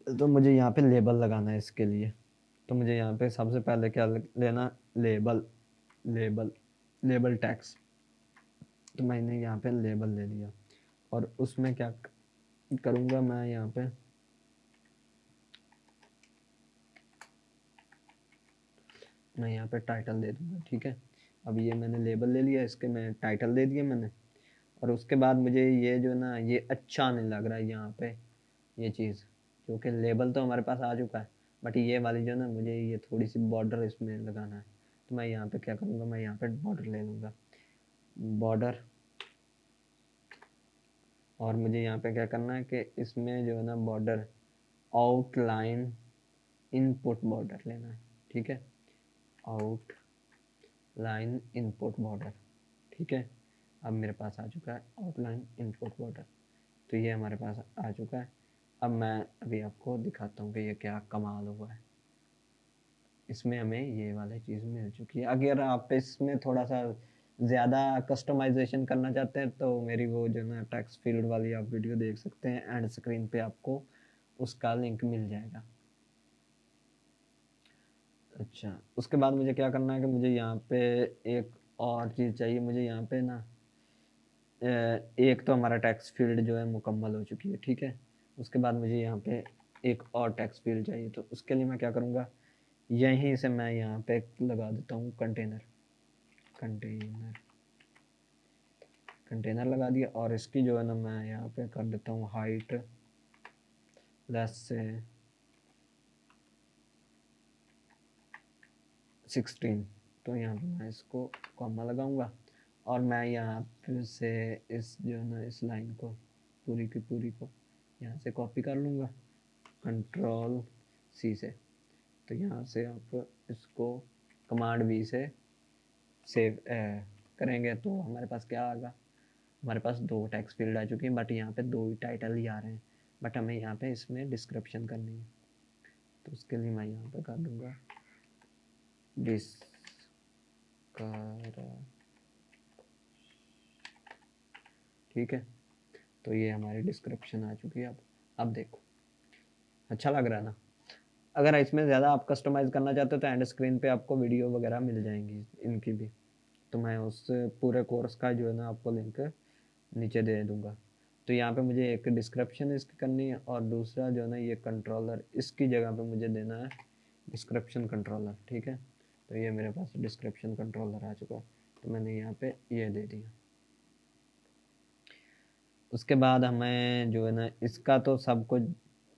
S1: तो मुझे यहाँ पे लेबल लगाना है इसके लिए। तो मुझे यहाँ पे सबसे पहले क्या लेना, लेबल लेबल लेबल टैक्स। तो मैंने यहाँ पे लेबल ले लिया और उसमें क्या करूँगा, मैं यहाँ पे टाइटल दे दूँगा। ठीक है, अब ये मैंने लेबल ले लिया, इसके मैं टाइटल दे दिया मैंने। और उसके बाद मुझे ये जो ना ये अच्छा नहीं लग रहा है यहाँ पे ये चीज़, क्योंकि लेबल तो हमारे पास आ चुका है, बट ये वाली जो ना मुझे ये थोड़ी सी बॉर्डर इसमें लगाना है। तो मैं यहाँ पे क्या करूँगा, मैं यहाँ पे बॉर्डर ले लूँगा, बॉर्डर। और मुझे यहाँ पे क्या करना है कि इसमें जो है ना बॉर्डर आउटलाइन इनपुट बॉर्डर लेना है। ठीक है, आउटलाइन इनपुट बॉर्डर। ठीक है, अब मेरे पास आ चुका है आउटलाइन इनपुट बॉर्डर। तो ये हमारे पास आ चुका है। अब मैं अभी आपको दिखाता हूँ कि ये क्या कमाल हुआ है। इसमें हमें ये वाली चीज़ मिल चुकी है। अगर आप इसमें थोड़ा सा ज़्यादा कस्टमाइजेशन करना चाहते हैं तो मेरी वो जो ना टेक्स्ट फील्ड वाली आप वीडियो देख सकते हैं, एंड स्क्रीन पे आपको उसका लिंक मिल जाएगा। अच्छा, उसके बाद मुझे क्या करना है कि मुझे यहाँ पे एक और चीज़ चाहिए। मुझे यहाँ पे ना एक तो हमारा टेक्स्ट फील्ड जो है मुकम्मल हो चुकी है, ठीक है। उसके बाद मुझे यहाँ पे एक और टेक्स्ट फील्ड चाहिए, तो उसके लिए मैं क्या करूँगा, यहीं से मैं यहाँ पे लगा देता हूँ कंटेनर। कंटेनर कंटेनर लगा दिया, और इसकी जो है ना मैं यहाँ पे कर देता हूँ हाइट लेस से 16। तो यहाँ पे मैं इसको कॉमा लगाऊंगा, और मैं यहाँ पे से इस जो है ना इस लाइन को पूरी की पूरी को यहाँ से कॉपी कर लूँगा कंट्रोल सी से। तो यहाँ से आप इसको कमांड वी से सेव करेंगे तो हमारे पास क्या आएगा, हमारे पास 2 टेक्स्ट फील्ड आ चुकी हैं, बट यहाँ पे 2 ही टाइटल ही आ रहे हैं, बट हमें यहाँ पे इसमें डिस्क्रिप्शन करनी है। तो उसके लिए मैं यहाँ पे कर दूँगा ठीक है। तो ये हमारी डिस्क्रिप्शन आ चुकी है। अब देखो, अच्छा लग रहा है ना। अगर इसमें ज़्यादा आप कस्टमाइज़ करना चाहते हो तो एंड स्क्रीन पे आपको वीडियो वगैरह मिल जाएंगी इनकी भी, तो मैं उस पूरे कोर्स का जो है ना आपको लिंक नीचे दे दूँगा। तो यहाँ पे मुझे एक डिस्क्रिप्शन इसकी करनी है, और दूसरा जो है ना ये कंट्रोलर, इसकी जगह पे मुझे देना है डिस्क्रिप्शन कंट्रोलर, ठीक है। तो ये मेरे पास डिस्क्रिप्शन कंट्रोलर आ चुका है, तो मैंने यहाँ पे ये दे दिया। उसके बाद हमें जो है ना इसका तो सब कुछ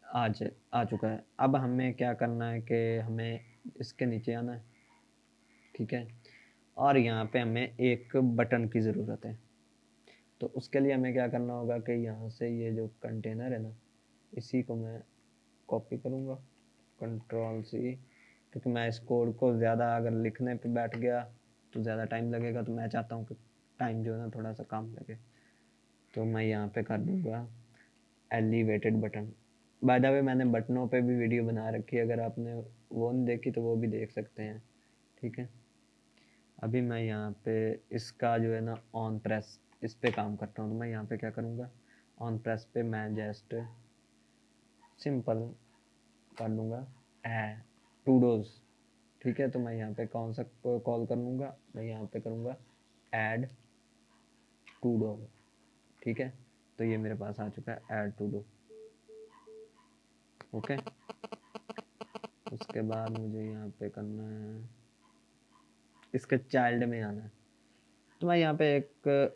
S1: आ चुका है। अब हमें क्या करना है कि हमें इसके नीचे आना है, ठीक है। और यहाँ पे हमें एक बटन की ज़रूरत है। तो उसके लिए हमें क्या करना होगा कि यहाँ से ये जो कंटेनर है ना, इसी को मैं कॉपी करूँगा कंट्रोल सी, क्योंकि मैं इस कोड को ज़्यादा अगर लिखने पे बैठ गया तो ज़्यादा टाइम लगेगा, तो मैं चाहता हूँ कि टाइम जो है ना थोड़ा सा कम लगे। तो मैं यहाँ पे कर दूँगा elevated button. By the way मैंने बटनों पे भी वीडियो बना रखी है, अगर आपने वो नहीं देखी तो वो भी देख सकते हैं, ठीक है। अभी मैं यहाँ पे इसका जो है ना ऑन प्रेस इस पे काम करता हूँ। तो मैं यहाँ पे क्या करूँगा, ऑन प्रेस पे मैं जस्ट सिंपल कर लूँगा टू डोज, ठीक है। तो मैं यहाँ पे कौन सा कॉल कर लूँगा, मैं यहाँ पे करूँगा ऐड टू डो, ठीक है। तो ये मेरे पास आ चुका है ऐड टू डो, ओके। उसके बाद मुझे यहाँ पे करना है, इसके चाइल्ड में आना है। तो मैं यहाँ पे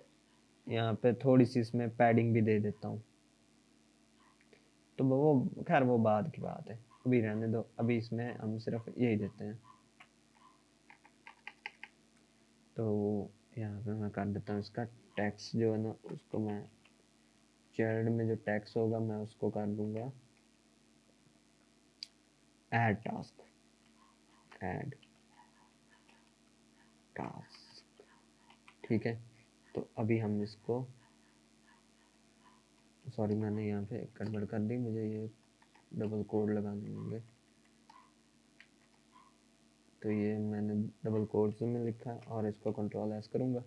S1: यहाँ पे थोड़ी सी इसमें पैडिंग भी दे देता हूँ। तो वो खैर वो बाद की बात है, अभी रहने दो। अभी इसमें हम सिर्फ यही देते हैं। तो यहाँ पे मैं कर देता हूँ इसका टैक्स जो है ना, उसको मैं चाइल्ड में जो टैक्स होगा मैं उसको कर दूंगा ऐड टास्क, ऐड टास्क, ठीक है। तो अभी हम इसको, सॉरी मैंने यहाँ पे गड़बड़ कर दी, मुझे ये डबल कोड लगाने होंगे। तो ये मैंने डबल कोड्स में लिखा और इसको कंट्रोल एस करूँगा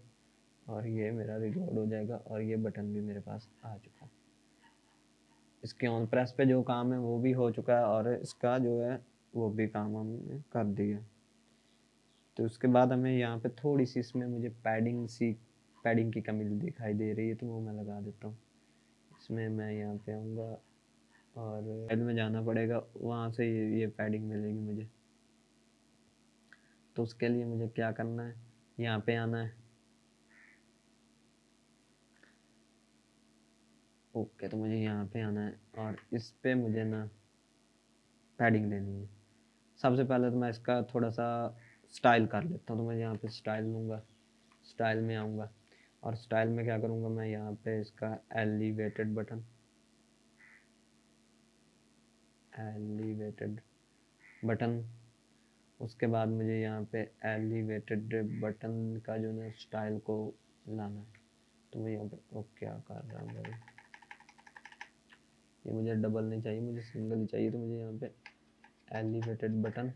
S1: और ये मेरा रिलोड हो जाएगा, और ये बटन भी मेरे पास आ चुका है। इसके ऑन प्रेस पे जो काम है वो भी हो चुका है, और इसका जो है वो भी काम हमने कर दिया। तो उसके बाद हमें यहाँ पे थोड़ी सी इसमें मुझे पैडिंग की कमी दिखाई दे रही है, तो वो मैं लगा देता हूँ। इसमें मैं यहाँ पे आऊँगा और फाइल में जाना पड़ेगा, वहाँ से ये पैडिंग मिलेगी मुझे। तो उसके लिए मुझे क्या करना है, यहाँ पे आना है, ओके। तो मुझे यहाँ पे आना है और इस पे मुझे ना पैडिंग देनी है। सबसे पहले तो मैं इसका थोड़ा सा स्टाइल कर लेता हूँ। तो मैं यहाँ पे स्टाइल लूँगा, स्टाइल में आऊँगा और स्टाइल में क्या करूँगा, मैं यहाँ पे इसका एलिवेटेड बटन, उसके बाद मुझे यहाँ पे एलिवेटेड बटन का जो ना स्टाइल को लाना है। तो मैं यहाँ पे क्या कर रहा हूँ भाई, ये मुझे डबल नहीं चाहिए, मुझे सिंगल ही चाहिए। तो मुझे यहाँ पे एलिवेटेड बटन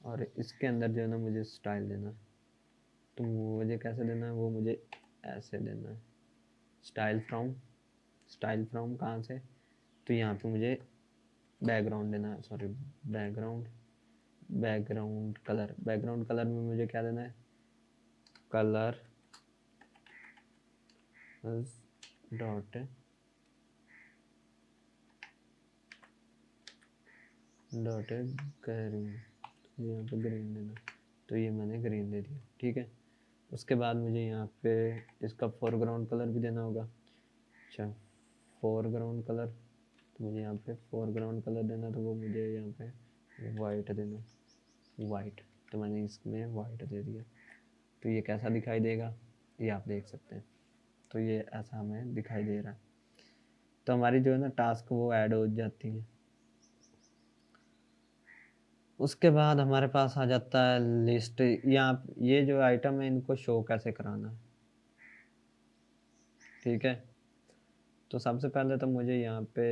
S1: और इसके अंदर जो है ना मुझे स्टाइल देना है। तो मुझे कैसे देना है, वो मुझे ऐसे देना है, स्टाइल फ्रॉम कहाँ से, तो यहाँ पे मुझे बैकग्राउंड देना है, सॉरी बैकग्राउंड बैकग्राउंड कलर में मुझे क्या देना है, कलर डॉट ग्रीन, यहाँ पे ग्रीन देना, तो ये मैंने ग्रीन दे दिया, ठीक है। उसके बाद मुझे यहाँ पे इसका फोरग्राउंड कलर भी देना होगा। अच्छा, फोरग्राउंड कलर, तो मुझे यहाँ पे फोरग्राउंड कलर देना, तो वो मुझे यहाँ पे वाइट देना, वाइट, तो मैंने इसमें वाइट दे दिया। तो ये कैसा दिखाई देगा ये आप देख सकते हैं, तो ये ऐसा हमें दिखाई दे रहा है। तो हमारी जो है ना टास्क वो ऐड हो जाती है। उसके बाद हमारे पास आ जाता है लिस्ट, यहाँ ये जो आइटम है इनको शो कैसे कराना है, ठीक है। तो सबसे पहले तो मुझे यहाँ पे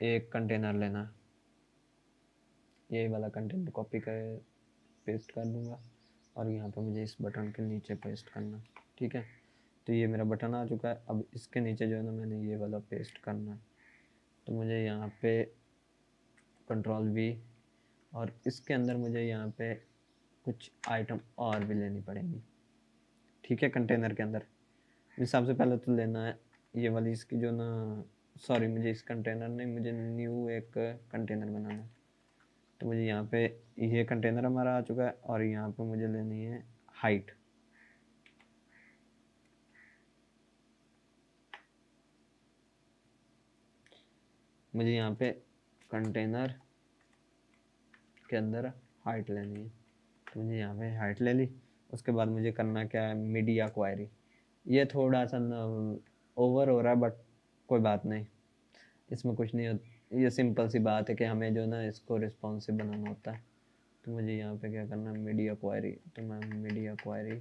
S1: एक कंटेनर लेना है, यही वाला कंटेनर कॉपी कर पेस्ट कर दूंगा, और यहाँ पे मुझे इस बटन के नीचे पेस्ट करना है, ठीक है। तो ये मेरा बटन आ चुका है, अब इसके नीचे जो है ना मैंने ये वाला पेस्ट करना है। तो मुझे यहाँ पे Ctrl+V, और इसके अंदर मुझे यहाँ पे कुछ आइटम और भी लेनी पड़ेंगी, ठीक है। कंटेनर के अंदर मुझे सबसे पहले तो लेना है ये वाली इसकी जो ना, सॉरी मुझे इस कंटेनर नहीं, मुझे न्यू एक कंटेनर बनाना है। तो मुझे यहाँ पे ये कंटेनर हमारा आ चुका है, और यहाँ पे मुझे लेनी है हाइट। मुझे यहाँ पे कंटेनर के अंदर हाइट लेनी है, तो मुझे यहाँ पे हाइट ले ली। उसके बाद मुझे करना क्या है, मीडिया क्वायरी। ये थोड़ा सा ओवर हो रहा है, बट कोई बात नहीं, इसमें कुछ नहीं होता, ये सिंपल सी बात है कि हमें जो ना इसको रिस्पॉन्सिव बनाना होता है। तो मुझे यहाँ पे क्या करना है, मीडिया क्वायरी, तो मैं मीडिया क्वायरी,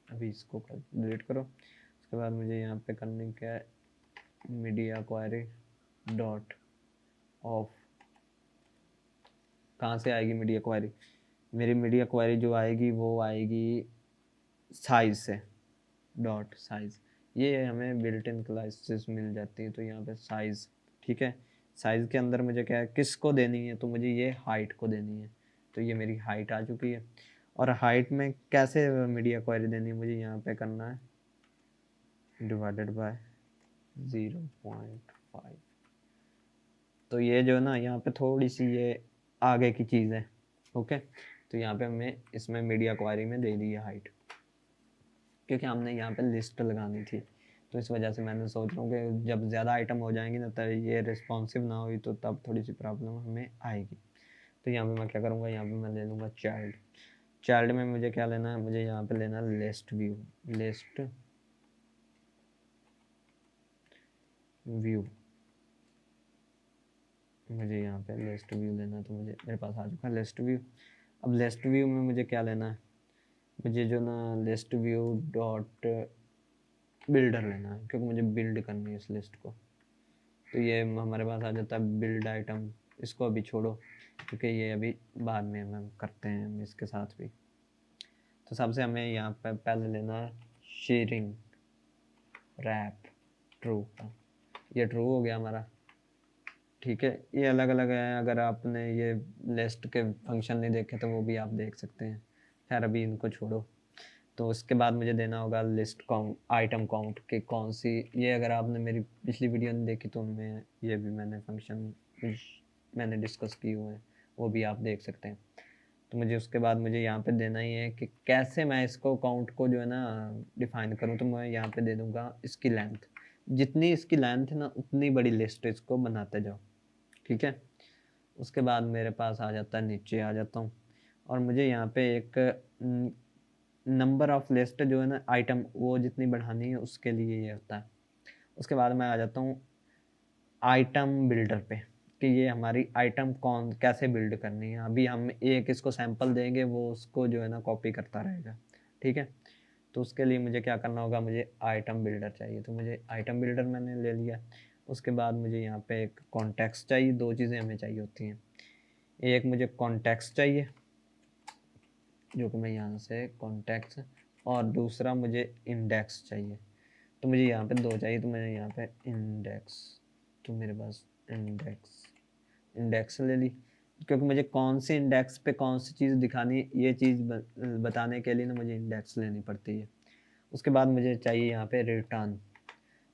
S1: अभी इसको डिलीट करो। उसके बाद मुझे यहाँ पे करने क्या है, मीडिया क्वायरी डॉट ऑफ, कहाँ से आएगी मीडिया क्वायरी, मेरी मीडिया क्वायरी जो आएगी वो आएगी साइज से, डॉट साइज, ये हमें बिल्ट इन क्लासेस मिल जाती है। तो यहाँ पे साइज, ठीक है। साइज के अंदर मुझे क्या है, किसको देनी है, तो मुझे ये हाइट को देनी है। तो ये मेरी हाइट आ चुकी है, और हाइट में कैसे मीडिया क्वायरी देनी है, मुझे यहाँ पे करना है डिवाइडेड बाय 0.5। तो ये जो ना यहाँ पे थोड़ी सी ये आगे की चीज़ है, ओके। तो यहाँ पे हमें इसमें मीडिया क्वायरी में दे दी है हाइट, क्योंकि हमने यहाँ पे लिस्ट लगानी थी। तो इस वजह से मैंने सोच रहा हूँ कि जब ज़्यादा आइटम हो जाएंगे ना, तब ये रिस्पॉन्सिव ना हुई तो तब थोड़ी सी प्रॉब्लम हमें आएगी। तो यहाँ पे मैं क्या करूँगा, यहाँ पे मैं ले लूँगा चाइल्ड। चाइल्ड में मुझे क्या लेना है, मुझे यहाँ पे लेना है लिस्ट व्यू, लिस्ट व्यू, मुझे यहाँ पे लिस्ट व्यू लेना है। तो मुझे मेरे पास आ चुका है लिस्ट व्यू। अब लिस्ट व्यू में मुझे क्या लेना है, मुझे जो ना लिस्ट व्यू डॉट बिल्डर लेना है, क्योंकि मुझे बिल्ड करनी है इस लिस्ट को। तो ये हमारे पास आ जाता है बिल्ड आइटम, इसको अभी छोड़ो क्योंकि ये अभी बाद में हम करते हैं हम इसके साथ भी। तो सबसे हमें यहाँ पे पहले लेना है शेयरिंग रैप ट्रू का, ये ट्रू हो गया हमारा, ठीक है। ये अलग अलग है, अगर आपने ये लिस्ट के फंक्शन नहीं देखे तो वो भी आप देख सकते हैं, खैर अभी इनको छोड़ो। तो उसके बाद मुझे देना होगा लिस्ट काउंट, आइटम काउंट के कौन सी, ये अगर आपने मेरी पिछली वीडियो नहीं देखी तो उनमें ये भी मैंने फंक्शन मैंने डिस्कस किए हुए हैं, वो भी आप देख सकते हैं। तो मुझे उसके बाद मुझे यहाँ पे देना ही है कि कैसे मैं इसको काउंट को जो है ना डिफाइन करूँ। तो मैं यहाँ पे दे दूँगा इसकी लेंथ, जितनी इसकी लेंथ है ना उतनी बड़ी लिस्ट इसको बनाते जाओ, ठीक है। उसके बाद मेरे पास आ जाता है, नीचे आ जाता हूँ, और मुझे यहाँ पे एक नंबर ऑफ लिस्ट जो है ना आइटम वो जितनी बढ़ानी है उसके लिए ये होता है। उसके बाद मैं आ जाता हूँ आइटम बिल्डर पे, कि ये हमारी आइटम कौन कैसे बिल्ड करनी है। अभी हम एक इसको सैंपल देंगे, वो उसको जो है ना कॉपी करता रहेगा, ठीक है। तो उसके लिए मुझे क्या करना होगा, मुझे आइटम बिल्डर चाहिए, तो मुझे आइटम बिल्डर मैंने ले लिया। उसके बाद मुझे यहाँ पे एक कॉन्टेक्स्ट चाहिए, दो चीज़ें हमें चाहिए होती हैं, एक मुझे कॉन्टेक्स्ट चाहिए जो कि मैं यहाँ से कॉन्टेक्स्ट, और दूसरा मुझे इंडेक्स चाहिए। तो मुझे यहाँ पे दो चाहिए, तो मैंने यहाँ पे इंडेक्स, तो मेरे पास इंडेक्स ले ली। क्योंकि मुझे कौन सी इंडेक्स पे कौन सी चीज़ दिखानी है, ये चीज़ बताने के लिए ना मुझे इंडेक्स लेनी पड़ती है। उसके बाद मुझे चाहिए यहाँ पे रिटर्न।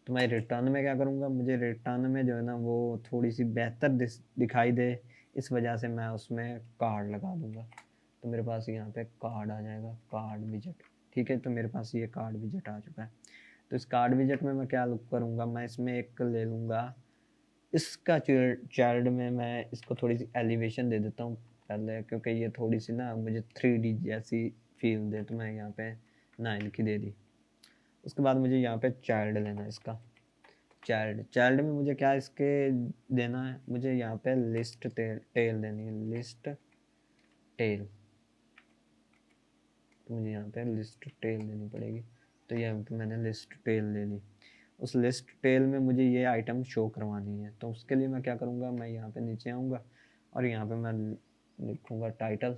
S1: तो मैं रिटर्न में क्या करूँगा, मुझे रिटर्न में जो है ना वो थोड़ी सी बेहतर दिखाई दे, इस वजह से मैं उसमें कार्ड लगा दूँगा। तो मेरे पास यहाँ पे कार्ड आ जाएगा, कार्ड विजेट। ठीक है, तो मेरे पास ये कार्ड विजेट आ चुका है। तो इस कार्ड विजेट में मैं क्या करूँगा, मैं इसमें एक ले लूँगा इसका चाइल्ड में मैं इसको थोड़ी सी एलिवेशन दे देता हूँ पहले, क्योंकि ये थोड़ी सी ना मुझे 3D जैसी फील दे, तो मैं यहाँ पे 9 की दे दी। उसके बाद मुझे यहाँ पे चाइल्ड लेना है इसका। चाइल्ड में मुझे क्या इसके देना है, मुझे यहाँ पे लिस्ट टेल देनी है, लिस्ट टेल। तो मुझे यहाँ पे लिस्ट टेल देनी पड़ेगी। तो यहाँ पे मैंने लिस्ट टेल ले ली। उस लिस्ट टेल में मुझे ये आइटम शो करवानी है, तो उसके लिए मैं क्या करूँगा, मैं यहाँ पे नीचे आऊँगा और यहाँ पे मैं लिखूँगा टाइटल।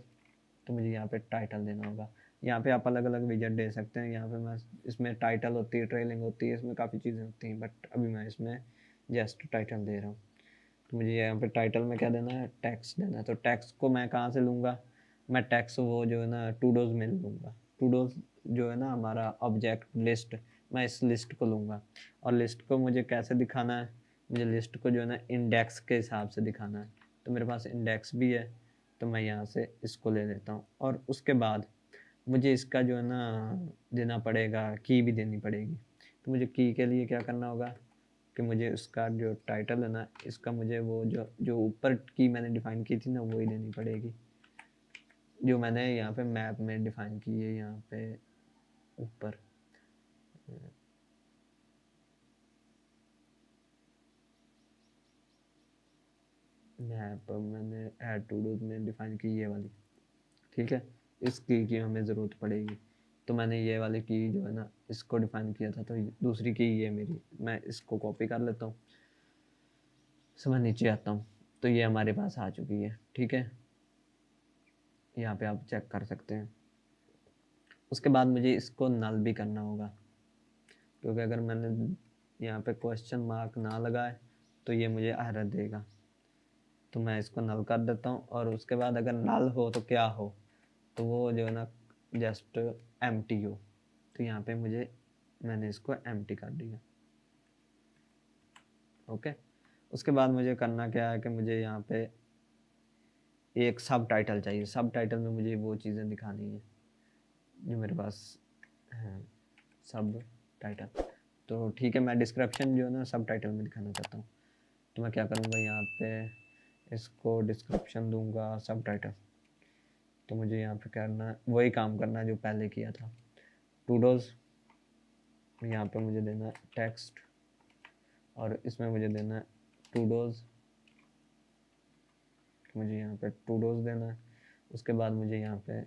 S1: तो मुझे यहाँ पे टाइटल देना होगा। यहाँ पे आप अलग अलग विजेट दे सकते हैं। यहाँ पे मैं इसमें टाइटल होती है, ट्रेलिंग होती है, इसमें काफ़ी चीज़ें होती हैं, बट अभी मैं इसमें जस्ट टाइटल दे रहा हूँ। तो मुझे यहाँ पे टाइटल में क्या देना है, टैक्स देना है। तो टैक्स को मैं कहाँ से लूँगा, मैं टैक्स वो जो है ना टूडोज में लूँगा। टूडोज जो है ना हमारा ऑब्जेक्ट लिस्ट, मैं इस लिस्ट को लूँगा। और लिस्ट को मुझे कैसे दिखाना है, मुझे लिस्ट को जो है ना इंडेक्स के हिसाब से दिखाना है। तो मेरे पास इंडेक्स भी है, तो मैं यहाँ से इसको ले लेता हूँ। और उसके बाद मुझे इसका जो है ना देना पड़ेगा, की भी देनी पड़ेगी। तो मुझे की के लिए क्या करना होगा कि मुझे उसका जो टाइटल है ना, इसका मुझे वो जो जो ऊपर की मैंने डिफ़ाइन की थी ना, वही देनी पड़ेगी, जो मैंने यहाँ पे मैप में डिफ़ाइन की है। यहाँ पे ऊपर मैप मैंने ऐड टू डू में डिफ़ाइन की, ये वाली। ठीक है, इस की हमें ज़रूरत पड़ेगी। तो मैंने ये वाली की जो है ना इसको डिफ़ाइन किया था, तो दूसरी की ये मेरी, मैं इसको कॉपी कर लेता हूँ। सो मैं नीचे आता हूँ, तो ये हमारे पास आ चुकी है। ठीक है, यहाँ पे आप चेक कर सकते हैं। उसके बाद मुझे इसको नल भी करना होगा, क्योंकि अगर मैंने यहाँ पे क्वेश्चन मार्क ना लगाए तो ये मुझे एरर देगा। तो मैं इसको नल कर देता हूँ। और उसके बाद अगर नल हो तो क्या हो, तो वो जो है ना जस्ट एम्प्टी हो। तो यहाँ पे मैंने इसको एम्प्टी कर दिया। ओके, उसके बाद मुझे करना क्या है कि मुझे यहाँ पे एक सब टाइटल चाहिए। सब टाइटल में मुझे वो चीज़ें दिखानी है जो मेरे पास हैं, सब टाइटल। तो ठीक है, मैं डिस्क्रिप्शन जो है ना सब टाइटल में दिखाना चाहता हूँ। तो मैं क्या करूँगा, यहाँ पे इसको डिस्क्रिप्शन दूंगा सब टाइटल। तो मुझे यहाँ पे करना वही काम करना जो पहले किया था, टूडोज। यहाँ पे मुझे देना है टेक्स्ट, और इसमें मुझे देना है टूडोज। मुझे यहाँ पे टूडोज देना है। उसके बाद मुझे यहाँ पे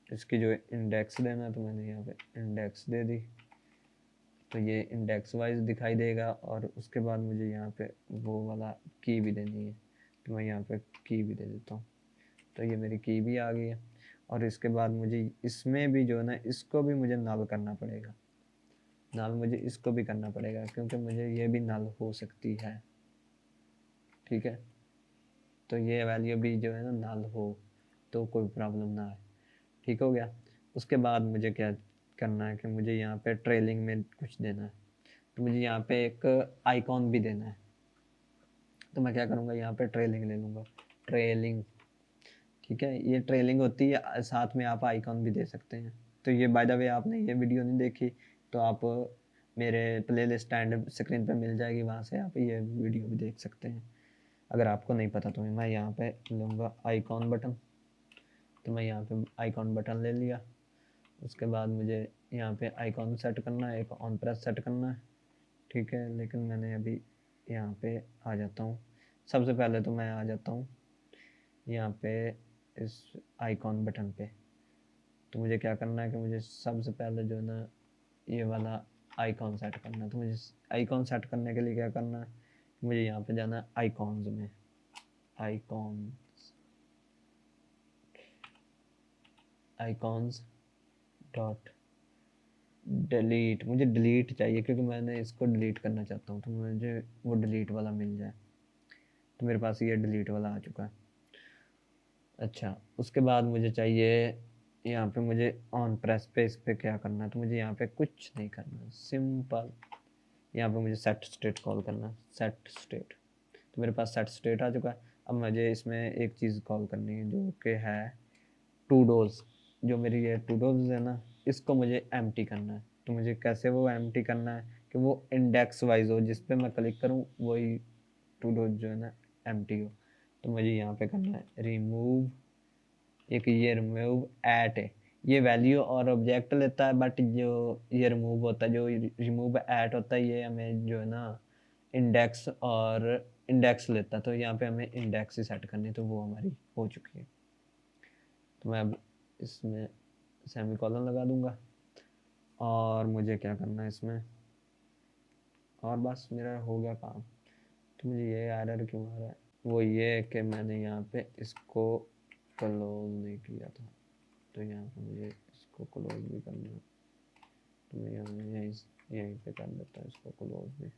S1: इसकी जो इंडेक्स देना है, तो मैंने यहाँ पे इंडेक्स दे दी। तो ये इंडेक्स वाइज दिखाई देगा। और उसके बाद मुझे यहाँ पे वो वाला की भी देनी है, तो मैं यहाँ पे की भी दे देता हूँ। तो ये मेरी की भी आ गई है। और इसके बाद मुझे इसमें भी जो है ना इसको भी मुझे नल करना पड़ेगा। नल मुझे इसको भी करना पड़ेगा, क्योंकि मुझे ये भी नल हो सकती है। ठीक है, तो ये वैल्यू भी जो है ना नल हो, तो कोई प्रॉब्लम ना आए। ठीक हो गया। उसके बाद मुझे क्या करना है कि मुझे यहाँ पे ट्रेलिंग में कुछ देना है। तो मुझे यहाँ पे एक आइकॉन भी देना है। तो मैं क्या करूँगा, यहाँ पे ट्रेलिंग ले लूँगा, ट्रेलिंग। ठीक है, ये ट्रेलिंग होती है, साथ में आप आइकॉन भी दे सकते हैं। तो ये बाय द वे आपने ये वीडियो नहीं देखी तो आप मेरे प्लेलिस्ट एंड स्क्रीन पे मिल जाएगी, वहाँ से आप ये वीडियो भी देख सकते हैं अगर आपको नहीं पता। तो मैं यहाँ पे लूँगा आइकॉन बटन। तो मैं यहाँ पे आइकॉन बटन ले लिया। उसके बाद मुझे यहाँ पे आइकॉन सेट करना है, एक ऑन प्रेस सेट करना है। ठीक है, लेकिन मैंने अभी यहाँ पे आ जाता हूँ। सबसे पहले तो मैं आ जाता हूँ यहाँ पे इस आइकॉन बटन पे। तो मुझे क्या करना है कि मुझे सबसे पहले जो है ना ये वाला आइकॉन सेट करना है। तो मुझे आइकॉन सेट करने के लिए क्या करना है, मुझे यहाँ पे जाना है आइकॉन्स में, आइकॉन्स डॉट डिलीट। मुझे डिलीट चाहिए, क्योंकि मैंने इसको डिलीट करना चाहता हूँ, तो मुझे वो डिलीट वाला मिल जाए। तो मेरे पास ये डिलीट वाला आ चुका है। अच्छा, उसके बाद मुझे चाहिए यहाँ पे, मुझे ऑन प्रेस पे इस पे क्या करना है, तो मुझे यहाँ पे कुछ नहीं करना, सिंपल यहाँ पे मुझे सेट स्टेट कॉल करना है, सेट स्टेट। तो मेरे पास सेट स्टेट आ चुका है। अब मुझे इसमें एक चीज़ कॉल करनी है जो कि है टू डोज। जो मेरी ये टू डोज है ना, इसको मुझे एम्प्टी करना है। तो मुझे कैसे वो एम्प्टी करना है कि वो इंडेक्स वाइज हो, जिस पे मैं क्लिक करूँ वही टू डोज जो है ना एम्प्टी हो। तो मुझे यहाँ पे करना है रिमूव, एक ये रिमूव एट है, ये वैल्यू और ऑब्जेक्ट लेता है, बट जो ये रिमूव होता है, जो रिमूव एट होता है, ये हमें जो है ना इंडेक्स और इंडेक्स लेता है। तो यहाँ पे हमें इंडेक्स ही सेट करनी है, तो वो हमारी हो चुकी है। तो मैं अब इसमें सेमी कॉलन लगा दूंगा और मुझे क्या करना है इसमें, और बस मेरा हो गया काम। तो मुझे ये एरर क्यों आ रहा है, वो ये कि मैंने यहाँ पे इसको क्लोज नहीं किया था। तो यहाँ पे मुझे इसको क्लोज भी करना है, तो मैं यहीं पे कर देता हूँ इसको क्लोज भी।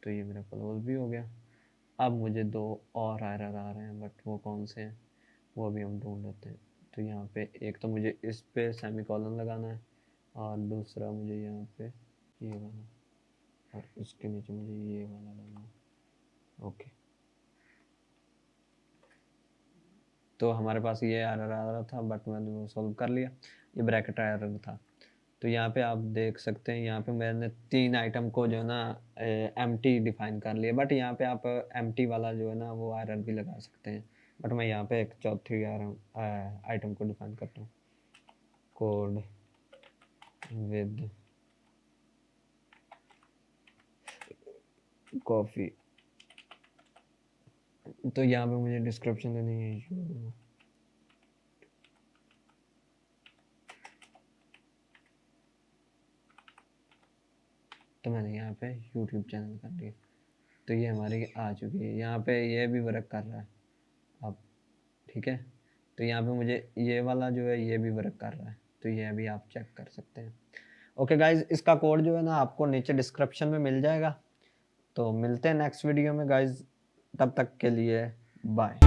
S1: तो ये मेरा क्लोज भी हो गया। अब मुझे दो और एरर आ रहे हैं, बट वो कौन से हैं वो भी हम ढूंढ लेते हैं। तो यहाँ पे एक तो मुझे इस पे सेमी कॉलन लगाना है, और दूसरा मुझे यहाँ पे ये वाला, और इसके नीचे मुझे ये वाला डालना है। ओके, तो हमारे पास ये एरर आ रहा था, बट मैंने वो सॉल्व कर लिया। ये ब्रैकेट एरर था। तो यहाँ पे आप देख सकते हैं, यहाँ पे मैंने 3 आइटम को जो है ना एम्प्टी डिफाइन कर लिया, बट यहाँ पे आप एम्प्टी वाला जो है ना वो एरर भी लगा सकते हैं। बट मैं यहाँ पे एक चौथी आइटम को डिफाइन करता हूँ, कोड विद कॉफ़ी। तो यहाँ पे मुझे डिस्क्रिप्शन देनी है, तो मैंने यहाँ पे YouTube चैनल कर दिया। तो ये हमारी आ चुकी है, यहाँ पे ये भी वर्क कर रहा है अब, ठीक है। तो यहाँ पे मुझे ये वाला जो है ये भी वर्क कर रहा है, तो ये अभी आप चेक कर सकते हैं। ओके गाइज, इसका कोड जो है ना आपको नीचे डिस्क्रिप्शन में मिल जाएगा। तो मिलते हैं नेक्स्ट वीडियो में गाइज, तब तक के लिए बाय।